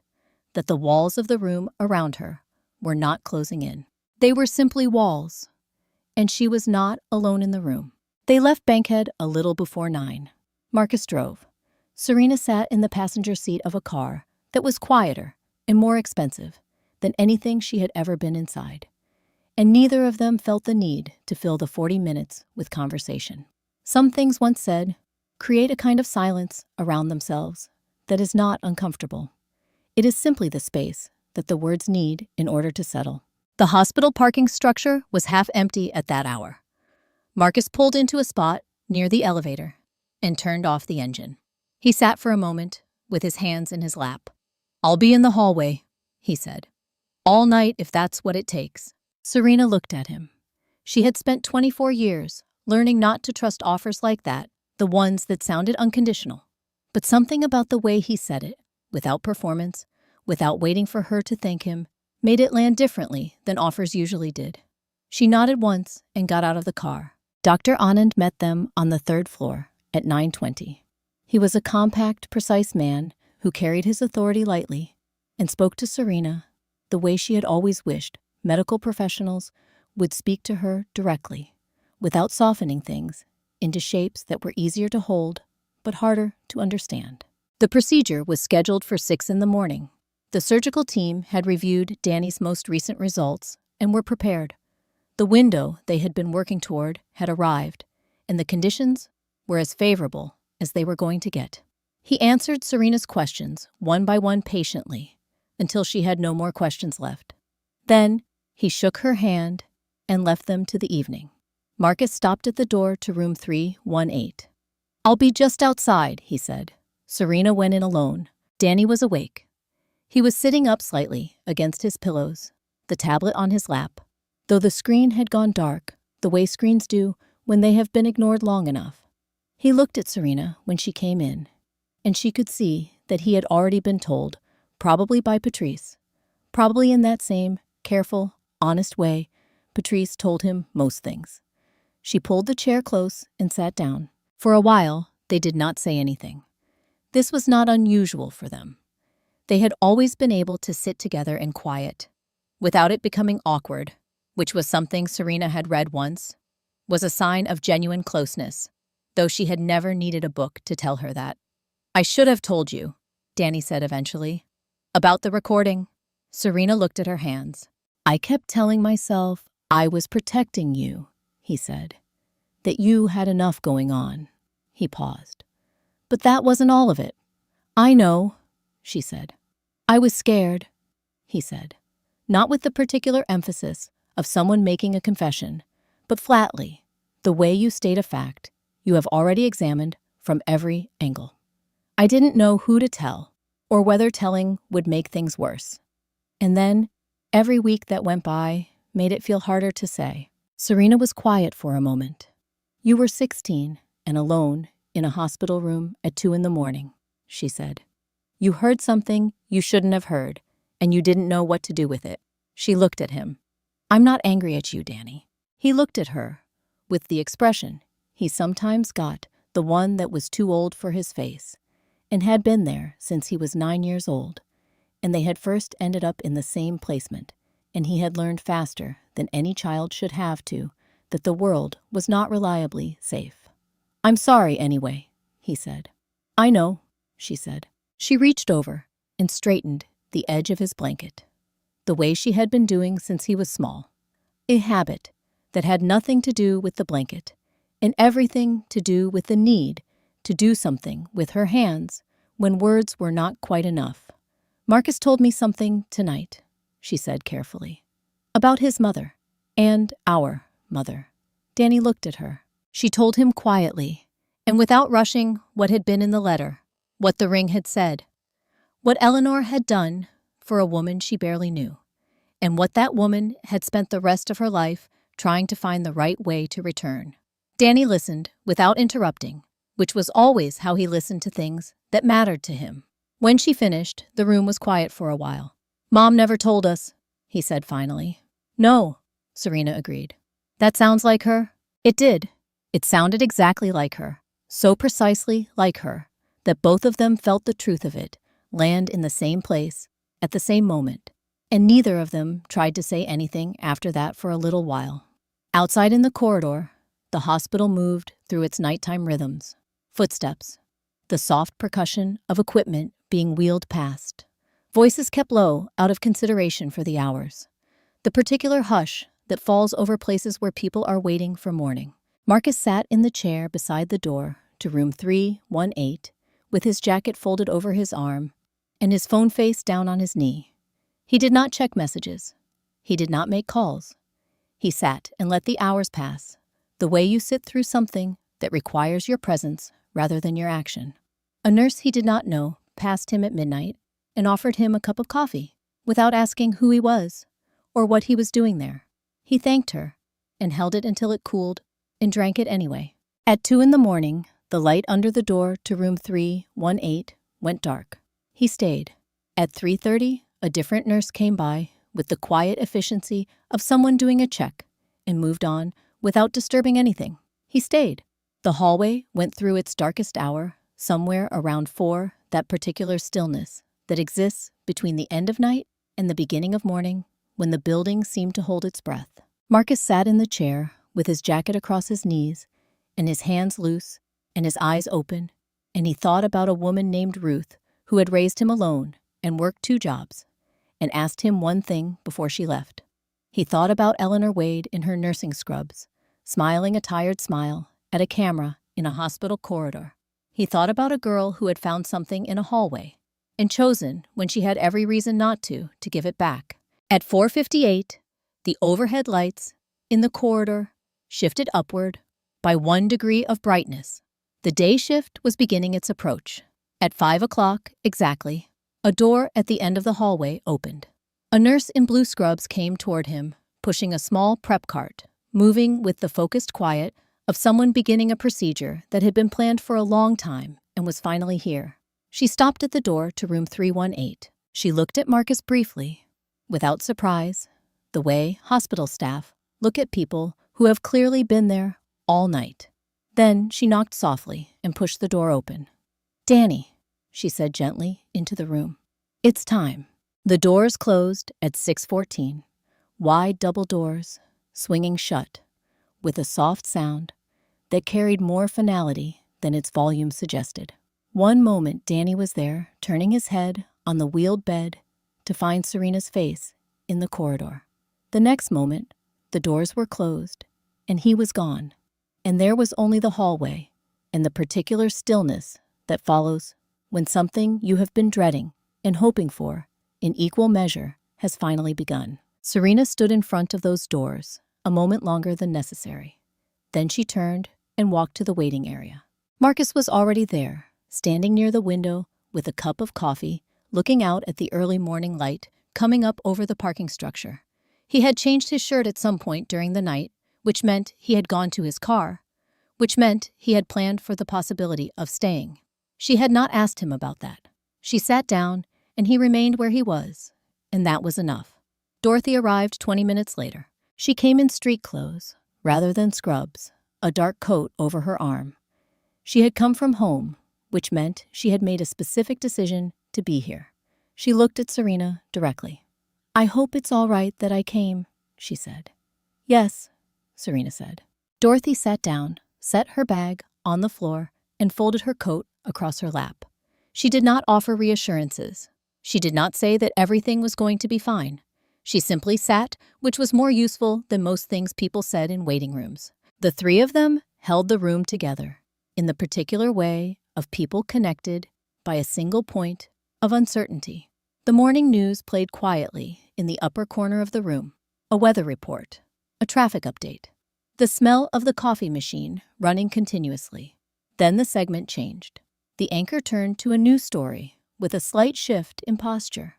that the walls of the room around her were not closing in. They were simply walls, and she was not alone in the room. They left Bankhead a little before 9. Marcus drove. Serena sat in the passenger seat of a car that was quieter and more expensive than anything she had ever been inside, and neither of them felt the need to fill the 40 minutes with conversation. Some things once said create a kind of silence around themselves that is not uncomfortable. It is simply the space that the words need in order to settle. The hospital parking structure was half empty at that hour. Marcus pulled into a spot near the elevator and turned off the engine. He sat for a moment with his hands in his lap. "I'll be in the hallway," he said. "All night if that's what it takes." Serena looked at him. She had spent 24 years learning not to trust offers like that, the ones that sounded unconditional. But something about the way he said it, without performance, without waiting for her to thank him, made it land differently than offers usually did. She nodded once and got out of the car. Dr. Anand met them on the 3rd floor at 9:20. He was a compact, precise man who carried his authority lightly and spoke to Serena the way she had always wished medical professionals would speak to her directly, without softening things into shapes that were easier to hold but harder to understand. The procedure was scheduled for 6 in the morning. The surgical team had reviewed Danny's most recent results and were prepared. The window they had been working toward had arrived, and the conditions were as favorable as they were going to get. He answered Serena's questions one by one patiently until she had no more questions left. Then he shook her hand and left them to the evening. Marcus stopped at the door to room 318. "I'll be just outside," he said. Serena went in alone. Danny was awake. He was sitting up slightly against his pillows, the tablet on his lap, though the screen had gone dark, the way screens do when they have been ignored long enough. He looked at Serena when she came in, and she could see that he had already been told, probably by Patrice, probably in that same careful, honest way Patrice told him most things. She pulled the chair close and sat down. For a while, they did not say anything. This was not unusual for them. They had always been able to sit together in quiet, without it becoming awkward, which was something Serena had read once, was a sign of genuine closeness, though she had never needed a book to tell her that. I should have told you, Danny said eventually. About the recording. Serena looked at her hands. I kept telling myself I was protecting you, he said. That you had enough going on. He paused. But that wasn't all of it. I know, she said. I was scared, he said. Not with the particular emphasis of someone making a confession, but flatly, the way you state a fact you have already examined from every angle. I didn't know who to tell, or whether telling would make things worse. And then, every week that went by made it feel harder to say. Serena was quiet for a moment. You were 16 and alone in a hospital room at 2 a.m, she said. You heard something you shouldn't have heard, and you didn't know what to do with it. She looked at him. I'm not angry at you, Danny. He looked at her, with the expression he sometimes got, the one that was too old for his face, and had been there since he was 9 years old, and they had first ended up in the same placement, and he had learned faster than any child should have to that the world was not reliably safe. I'm sorry anyway, he said. I know, she said. She reached over and straightened the edge of his blanket, the way she had been doing since he was small. A habit that had nothing to do with the blanket and everything to do with the need to do something with her hands when words were not quite enough. Marcus told me something tonight, she said carefully, about his mother and our mother. Danny looked at her. She told him quietly and without rushing what had been in the letter, what the ring had said, what Eleanor had done for a woman she barely knew, and what that woman had spent the rest of her life trying to find the right way to return. Danny listened without interrupting, which was always how he listened to things that mattered to him. When she finished, the room was quiet for a while. Mom never told us, he said finally. No, Serena agreed. That sounds like her. It did. It sounded exactly like her, so precisely like her, that both of them felt the truth of it land in the same place at the same moment, and neither of them tried to say anything after that for a little while. Outside in the corridor, the hospital moved through its nighttime rhythms. Footsteps, the soft percussion of equipment being wheeled past. Voices kept low out of consideration for the hours. The particular hush that falls over places where people are waiting for morning. Marcus sat in the chair beside the door to room 318 with his jacket folded over his arm and his phone face down on his knee. He did not check messages. He did not make calls. He sat and let the hours pass, the way you sit through something that requires your presence rather than your action. A nurse he did not know passed him at midnight and offered him a cup of coffee without asking who he was or what he was doing there. He thanked her and held it until it cooled and drank it anyway. At 2 a.m, the light under the door to room 318 went dark. He stayed. At 3:30, a different nurse came by with the quiet efficiency of someone doing a check and moved on without disturbing anything. He stayed. The hallway went through its darkest hour, somewhere around 4, that particular stillness that exists between the end of night and the beginning of morning when the building seemed to hold its breath. Marcus sat in the chair with his jacket across his knees and his hands loose and his eyes open, and he thought about a woman named Ruth who had raised him alone and worked 2 jobs and asked him one thing before she left. He thought about Eleanor Wade in her nursing scrubs, smiling a tired smile at a camera in a hospital corridor. He thought about a girl who had found something in a hallway and chosen, when she had every reason not to give it back. At 4:58, the overhead lights in the corridor shifted upward by 1 degree of brightness. The day shift was beginning its approach. At 5 o'clock exactly, a door at the end of the hallway opened. A nurse in blue scrubs came toward him, pushing a small prep cart, moving with the focused quiet of someone beginning a procedure that had been planned for a long time and was finally here. She stopped at the door to room 318. She looked at Marcus briefly, without surprise, the way hospital staff look at people who have clearly been there all night. Then she knocked softly and pushed the door open. "Danny," she said gently into the room. "It's time." The doors closed at 6:14, wide double doors, swinging shut, with a soft sound that carried more finality than its volume suggested. One moment Danny was there, turning his head on the wheeled bed to find Serena's face in the corridor. The next moment, the doors were closed, and he was gone, and there was only the hallway and the particular stillness that follows when something you have been dreading and hoping for in equal measure has finally begun. Serena stood in front of those doors a moment longer than necessary. Then she turned and walked to the waiting area. Marcus was already there, standing near the window with a cup of coffee, looking out at the early morning light coming up over the parking structure. He had changed his shirt at some point during the night, which meant he had gone to his car, which meant he had planned for the possibility of staying. She had not asked him about that. She sat down, and he remained where he was, and that was enough. Dorothy arrived 20 minutes later. She came in street clothes, rather than scrubs, a dark coat over her arm. She had come from home, which meant she had made a specific decision to be here. She looked at Serena directly. "I hope it's all right that I came," she said. "Yes," Serena said. Dorothy sat down, set her bag on the floor, and folded her coat across her lap. She did not offer reassurances. She did not say that everything was going to be fine. She simply sat, which was more useful than most things people said in waiting rooms. The three of them held the room together, in the particular way of people connected by a single point of uncertainty. The morning news played quietly in the upper corner of the room. A weather report, a traffic update, the smell of the coffee machine running continuously. Then the segment changed. The anchor turned to a news story with a slight shift in posture.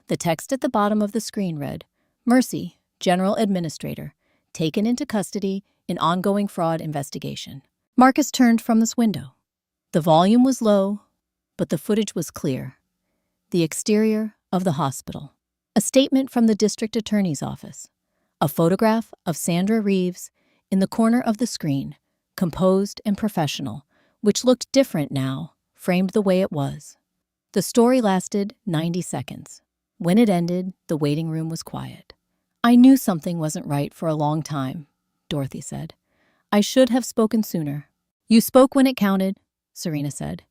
The text at the bottom of the screen read, "Mercy, General Administrator, taken into custody in ongoing fraud investigation." Marcus turned from this window. The volume was low, but the footage was clear. The exterior of the hospital. A statement from the district attorney's office. A photograph of Sandra Reeves in the corner of the screen, composed and professional, which looked different now, framed the way it was. The story lasted 90 seconds. When it ended, the waiting room was quiet. "I knew something wasn't right for a long time," Dorothy said. "I should have spoken sooner." "You spoke when it counted," Serena said.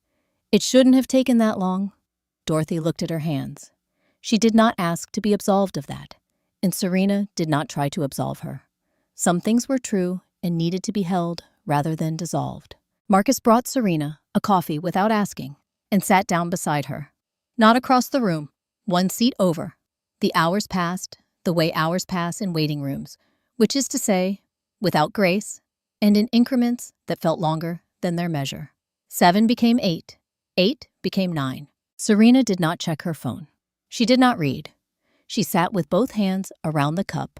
"It shouldn't have taken that long." Dorothy looked at her hands. She did not ask to be absolved of that, and Serena did not try to absolve her. Some things were true and needed to be held rather than dissolved. Marcus brought Serena a coffee without asking and sat down beside her. Not across the room, one seat over. The hours passed the way hours pass in waiting rooms, which is to say, without grace and in increments that felt longer than their measure. 7 became 8. 8 became 9. Serena did not check her phone. She did not read. She sat with both hands around the cup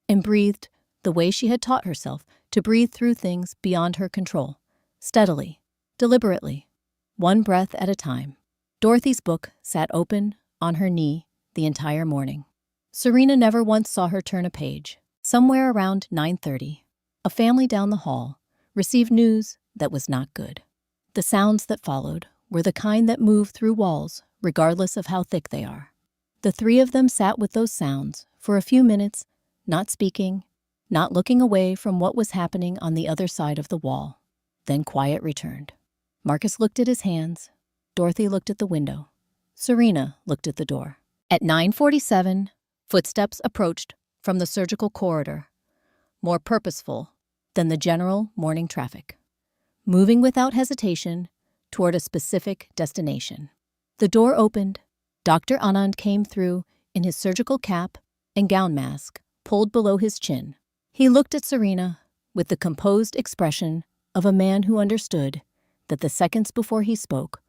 and breathed the way she had taught herself to breathe through things beyond her control, steadily, deliberately, one breath at a time. Dorothy's book sat open on her knee the entire morning. Serena never once saw her turn a page. Somewhere around 9:30, a family down the hall received news that was not good. The sounds that followed were the kind that move through walls, regardless of how thick they are. The three of them sat with those sounds for a few minutes, not speaking, not looking away from what was happening on the other side of the wall. Then quiet returned. Marcus looked at his hands. Dorothy looked at the window. Serena looked at the door. At 9:47, footsteps approached from the surgical corridor, more purposeful than the general morning traffic, moving without hesitation toward a specific destination. The door opened. Dr. Anand came through in his surgical cap and gown mask, pulled below his chin. He looked at Serena with the composed expression of a man who understood that the seconds before he spoke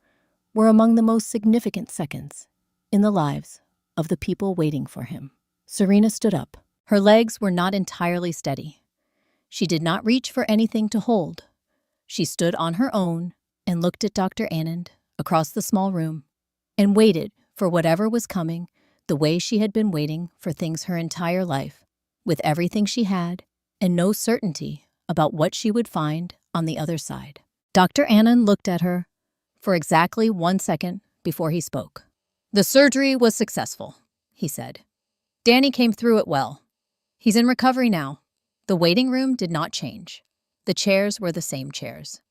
were among the most significant seconds in the lives of the people waiting for him. Serena stood up. Her legs were not entirely steady. She did not reach for anything to hold. She stood on her own and looked at Dr. Anand across the small room and waited for whatever was coming the way she had been waiting for things her entire life, with everything she had and no certainty about what she would find on the other side. Dr. Anand looked at her for exactly 1 second before he spoke. "The surgery was successful," he said. "Danny came through it well. He's in recovery now." The waiting room did not change. The chairs were the same chairs.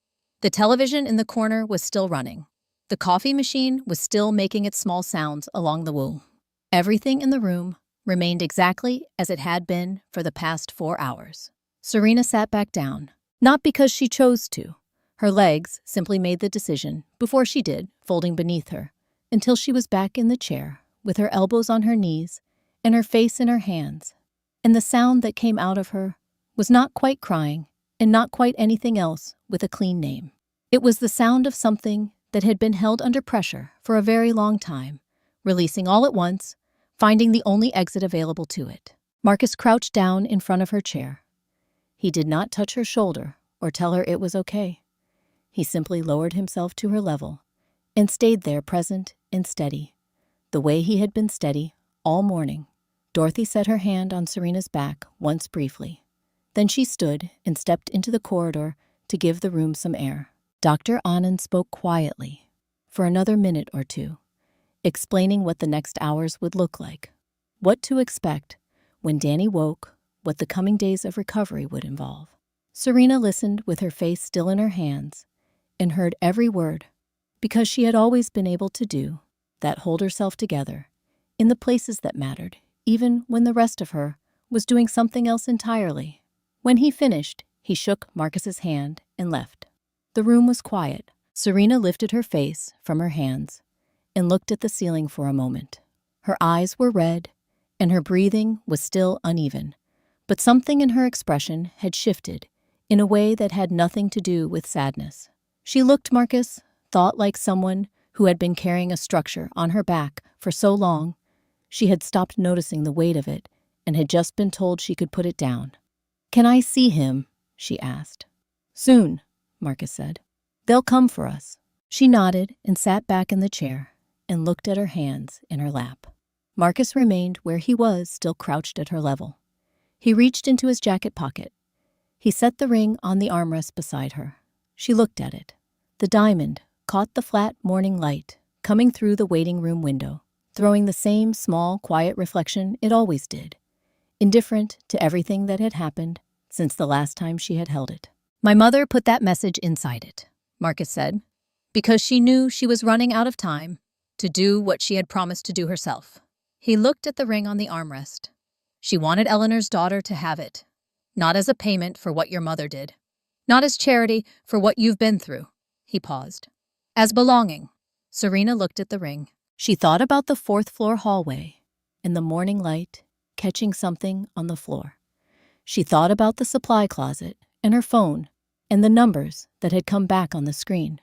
The television in the corner was still running. The The coffee machine was still making its small sounds along the wall. Everything in the room remained exactly as it had been for the past 4 hours. Serena sat back down, not because she chose to. Her legs simply made the decision before she did, folding beneath her, until she was back in the chair, with her elbows on her knees and her face in her hands. And the sound that came out of her was not quite crying and not quite anything else with a clean name. It was the sound of something that had been held under pressure for a very long time, releasing all at once, finding the only exit available to it. Marcus crouched down in front of her chair. He did not touch her shoulder or tell her it was okay. He simply lowered himself to her level and stayed there present and steady, the way he had been steady all morning. Dorothy set her hand on Serena's back once briefly. Then she stood and stepped into the corridor to give the room some air. Dr. Anand spoke quietly for another minute or two, explaining what the next hours would look like, what to expect when Danny woke, what the coming days of recovery would involve. Serena listened with her face still in her hands and heard every word, because she had always been able to do that, hold herself together in the places that mattered, even when the rest of her was doing something else entirely. When he finished, he shook Marcus's hand and left. The room was quiet. Serena lifted her face from her hands and looked at the ceiling for a moment. Her eyes were red, and her breathing was still uneven, but something in her expression had shifted in a way that had nothing to do with sadness. She looked Marcus, thought like someone who had been carrying a structure on her back for so long, she had stopped noticing the weight of it and had just been told she could put it down. "Can I see him?" she asked. "Soon," Marcus said. "They'll come for us." She nodded and sat back in the chair and looked at her hands in her lap. Marcus remained where he was, still crouched at her level. He reached into his jacket pocket. He set the ring on the armrest beside her. She looked at it. The diamond caught the flat morning light coming through the waiting room window, throwing the same small, quiet reflection it always did, indifferent to everything that had happened since the last time she had held it. "My mother put that message inside it," Marcus said, "because she knew she was running out of time to do what she had promised to do herself." He looked at the ring on the armrest. "She wanted Eleanor's daughter to have it, not as a payment for what your mother did, not as charity for what you've been through." He paused. "As belonging." Serena looked at the ring. She thought about the 4th-floor hallway and the morning light catching something on the floor. She thought about the supply closet and her phone and the numbers that had come back on the screen.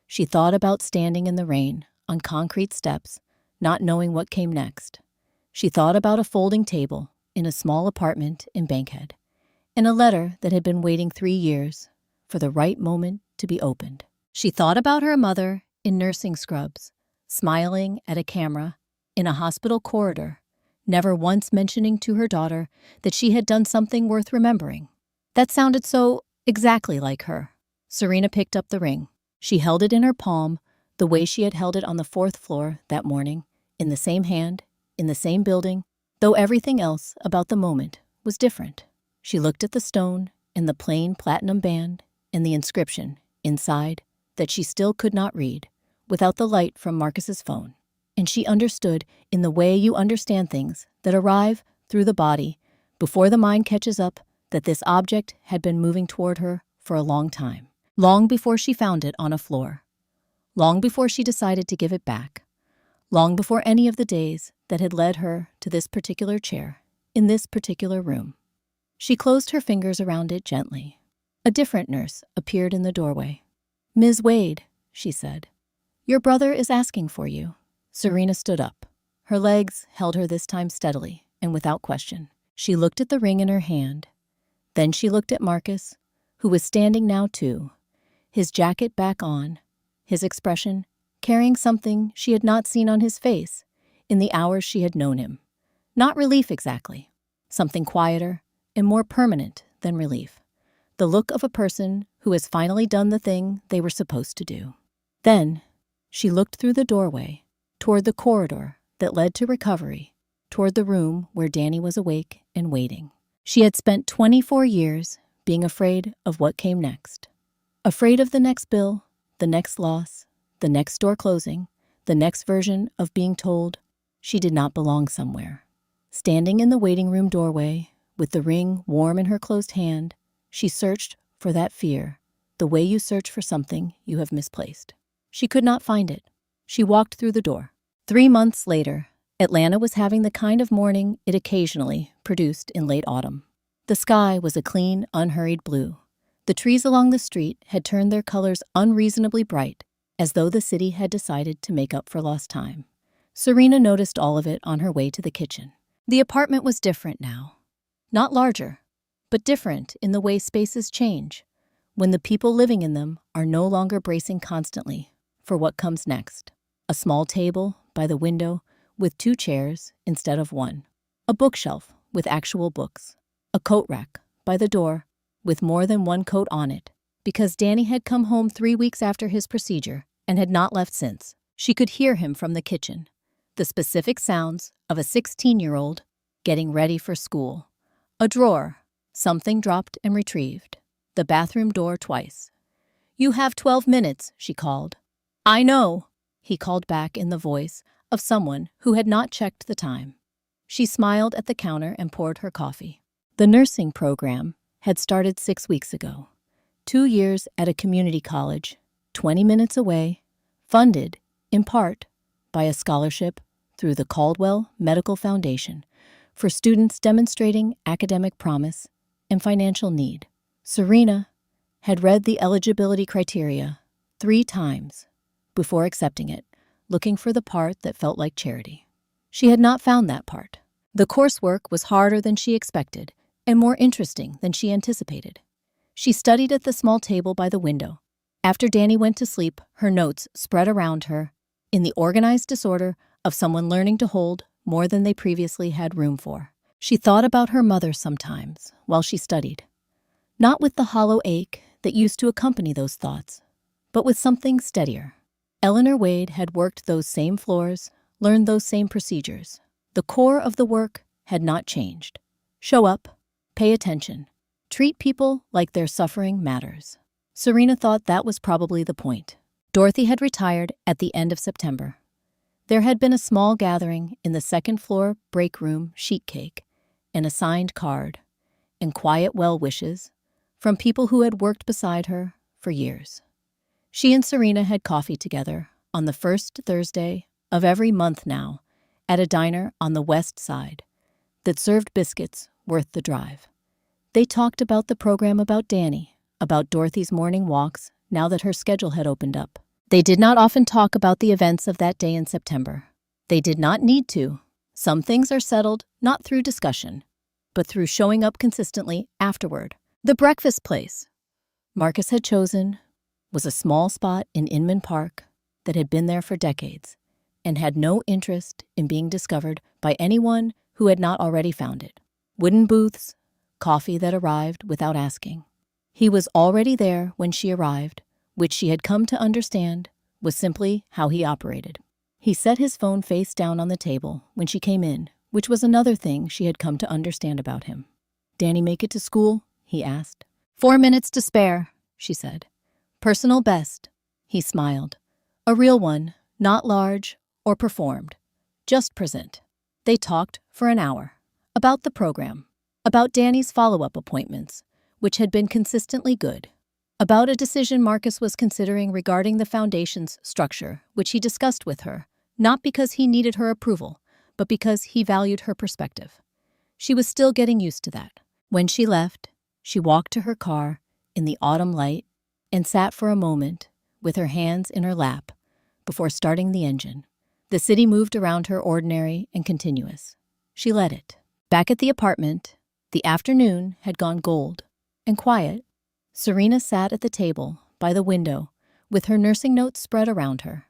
She thought about standing in the rain on concrete steps, not knowing what came next. She thought about a folding table in a small apartment in Bankhead and a letter that had been waiting 3 years for the right moment to be opened. She thought about her mother in nursing scrubs, smiling at a camera in a hospital corridor, never once mentioning to her daughter that she had done something worth remembering. That sounded so exactly like her. Serena picked up the ring. She held it in her palm the way she had held it on the 4th floor that morning, in the same hand, in the same building, though everything else about the moment was different. She looked at the stone and the plain platinum band and the inscription inside that she still could not read without the light from Marcus's phone. And she understood in the way you understand things that arrive through the body before the mind catches up that this object had been moving toward her for a long time, long before she found it on a floor, long before she decided to give it back, long before any of the days that had led her to this particular chair in this particular room. She closed her fingers around it gently. A different nurse appeared in the doorway. "Ms. Wade," she said, "your brother is asking for you." Serena stood up. Her legs held her this time steadily and without question. She looked at the ring in her hand. Then she looked at Marcus, who was standing now too, his jacket back on, his expression carrying something she had not seen on his face in the hours she had known him. Not relief exactly, something quieter and more permanent than relief. The look of a person who has finally done the thing they were supposed to do. Then she looked through the doorway, toward the corridor that led to recovery, toward the room where Danny was awake and waiting. She had spent 24 years being afraid of what came next. Afraid of the next bill, the next loss, the next door closing, the next version of being told she did not belong somewhere. Standing in the waiting room doorway, with the ring warm in her closed hand, she searched for that fear, the way you search for something you have misplaced. She could not find it. She walked through the door. 3 months later, Atlanta was having the kind of morning it occasionally produced in late autumn. The sky was a clean, unhurried blue. The trees along the street had turned their colors unreasonably bright, as though the city had decided to make up for lost time. Serena noticed all of it on her way to the kitchen. The apartment was different now. Not larger, but different in the way spaces change, when the people living in them are no longer bracing constantly for what comes next. A small table by the window with 2 chairs instead of 1. A bookshelf with actual books. A coat rack by the door with more than 1 coat on it, because Danny had come home 3 weeks after his procedure and had not left since. She could hear him from the kitchen, the specific sounds of a 16-year-old getting ready for school. A drawer, something dropped and retrieved. The bathroom door twice. "You have 12 minutes, she called. "I know," he called back in the voice of someone who had not checked the time. She smiled at the counter and poured her coffee. The nursing program had started 6 weeks ago. 2 years at a community college, 20 minutes away, funded, in part, by a scholarship through the Caldwell Medical Foundation for students demonstrating academic promise and financial need. Serena had read the eligibility criteria 3 times before accepting it, looking for the part that felt like charity. She had not found that part. The coursework was harder than she expected and more interesting than she anticipated. She studied at the small table by the window. After Danny went to sleep, her notes spread around her in the organized disorder of someone learning to hold more than they previously had room for. She thought about her mother sometimes while she studied, not with the hollow ache that used to accompany those thoughts, but with something steadier. Eleanor Wade had worked those same floors, learned those same procedures. The core of the work had not changed. Show up, pay attention, treat people like their suffering matters. Serena thought that was probably the point. Dorothy had retired at the end of September. There had been a small gathering in the second-floor break room sheet cake, and a signed card, and quiet well wishes from people who had worked beside her for years. She and Serena had coffee together on the first Thursday of every month now at a diner on the west side that served biscuits worth the drive. They talked about the program, about Danny, about Dorothy's morning walks now that her schedule had opened up. They did not often talk about the events of that day in September. They did not need to. Some things are settled not through discussion, but through showing up consistently afterward. The breakfast place Marcus had chosen was a small spot in Inman Park that had been there for decades and had no interest in being discovered by anyone who had not already found it. Wooden booths, coffee that arrived without asking. He was already there when she arrived, which she had come to understand was simply how he operated. He set his phone face down on the table when she came in, which was another thing she had come to understand about him. "Danny make it to school?" he asked. 4 minutes to spare, she said. "Personal best." He smiled. A real one, not large or performed, just present. They talked for an hour about the program, about Danny's follow-up appointments, which had been consistently good, about a decision Marcus was considering regarding the foundation's structure, which he discussed with her, not because he needed her approval, but because he valued her perspective. She was still getting used to that. When she left, she walked to her car in the autumn light and sat for a moment with her hands in her lap before starting the engine. The city moved around her ordinary and continuous. She let it. Back at the apartment, the afternoon had gone gold and quiet. Serena sat at the table by the window with her nursing notes spread around her.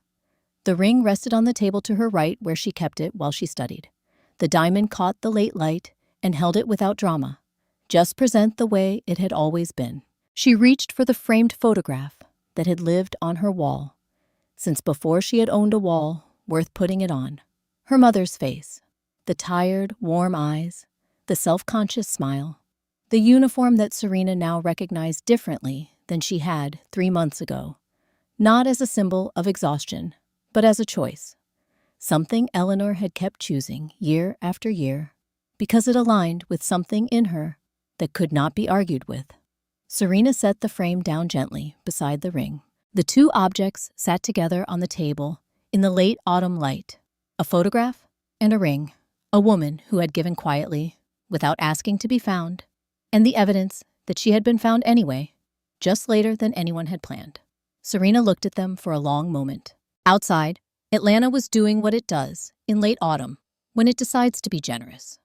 The ring rested on the table to her right where she kept it while she studied. The diamond caught the late light and held it without drama, just present the way it had always been. She reached for the framed photograph that had lived on her wall since before she had owned a wall worth putting it on. Her mother's face, the tired, warm eyes, the self-conscious smile, the uniform that Serena now recognized differently than she had 3 months ago. not as a symbol of exhaustion, but as a choice. Something Eleanor had kept choosing year after year because it aligned with something in her that could not be argued with. Serena set the frame down gently beside the ring. The two objects sat together on the table in the late autumn light, a photograph and a ring, a woman who had given quietly, without asking to be found, and the evidence that she had been found anyway, just later than anyone had planned. Serena looked at them for a long moment. Outside, Atlanta was doing what it does in late autumn when it decides to be generous.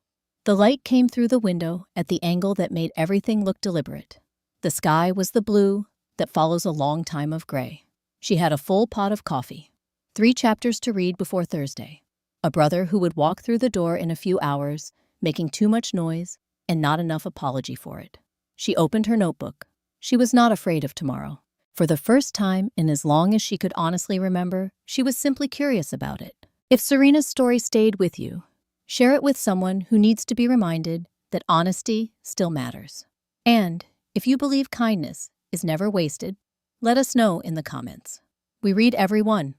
The light came through the window at the angle that made everything look deliberate. The sky was the blue that follows a long time of gray. She had a full pot of coffee, 3 chapters to read before Thursday, a brother who would walk through the door in a few hours, making too much noise and not enough apology for it. She opened her notebook. She was not afraid of tomorrow. For the first time in as long as she could honestly remember, she was simply curious about it. If Serena's story stayed with you, share it with someone who needs to be reminded that honesty still matters. And if you believe kindness is never wasted, let us know in the comments. We read every one.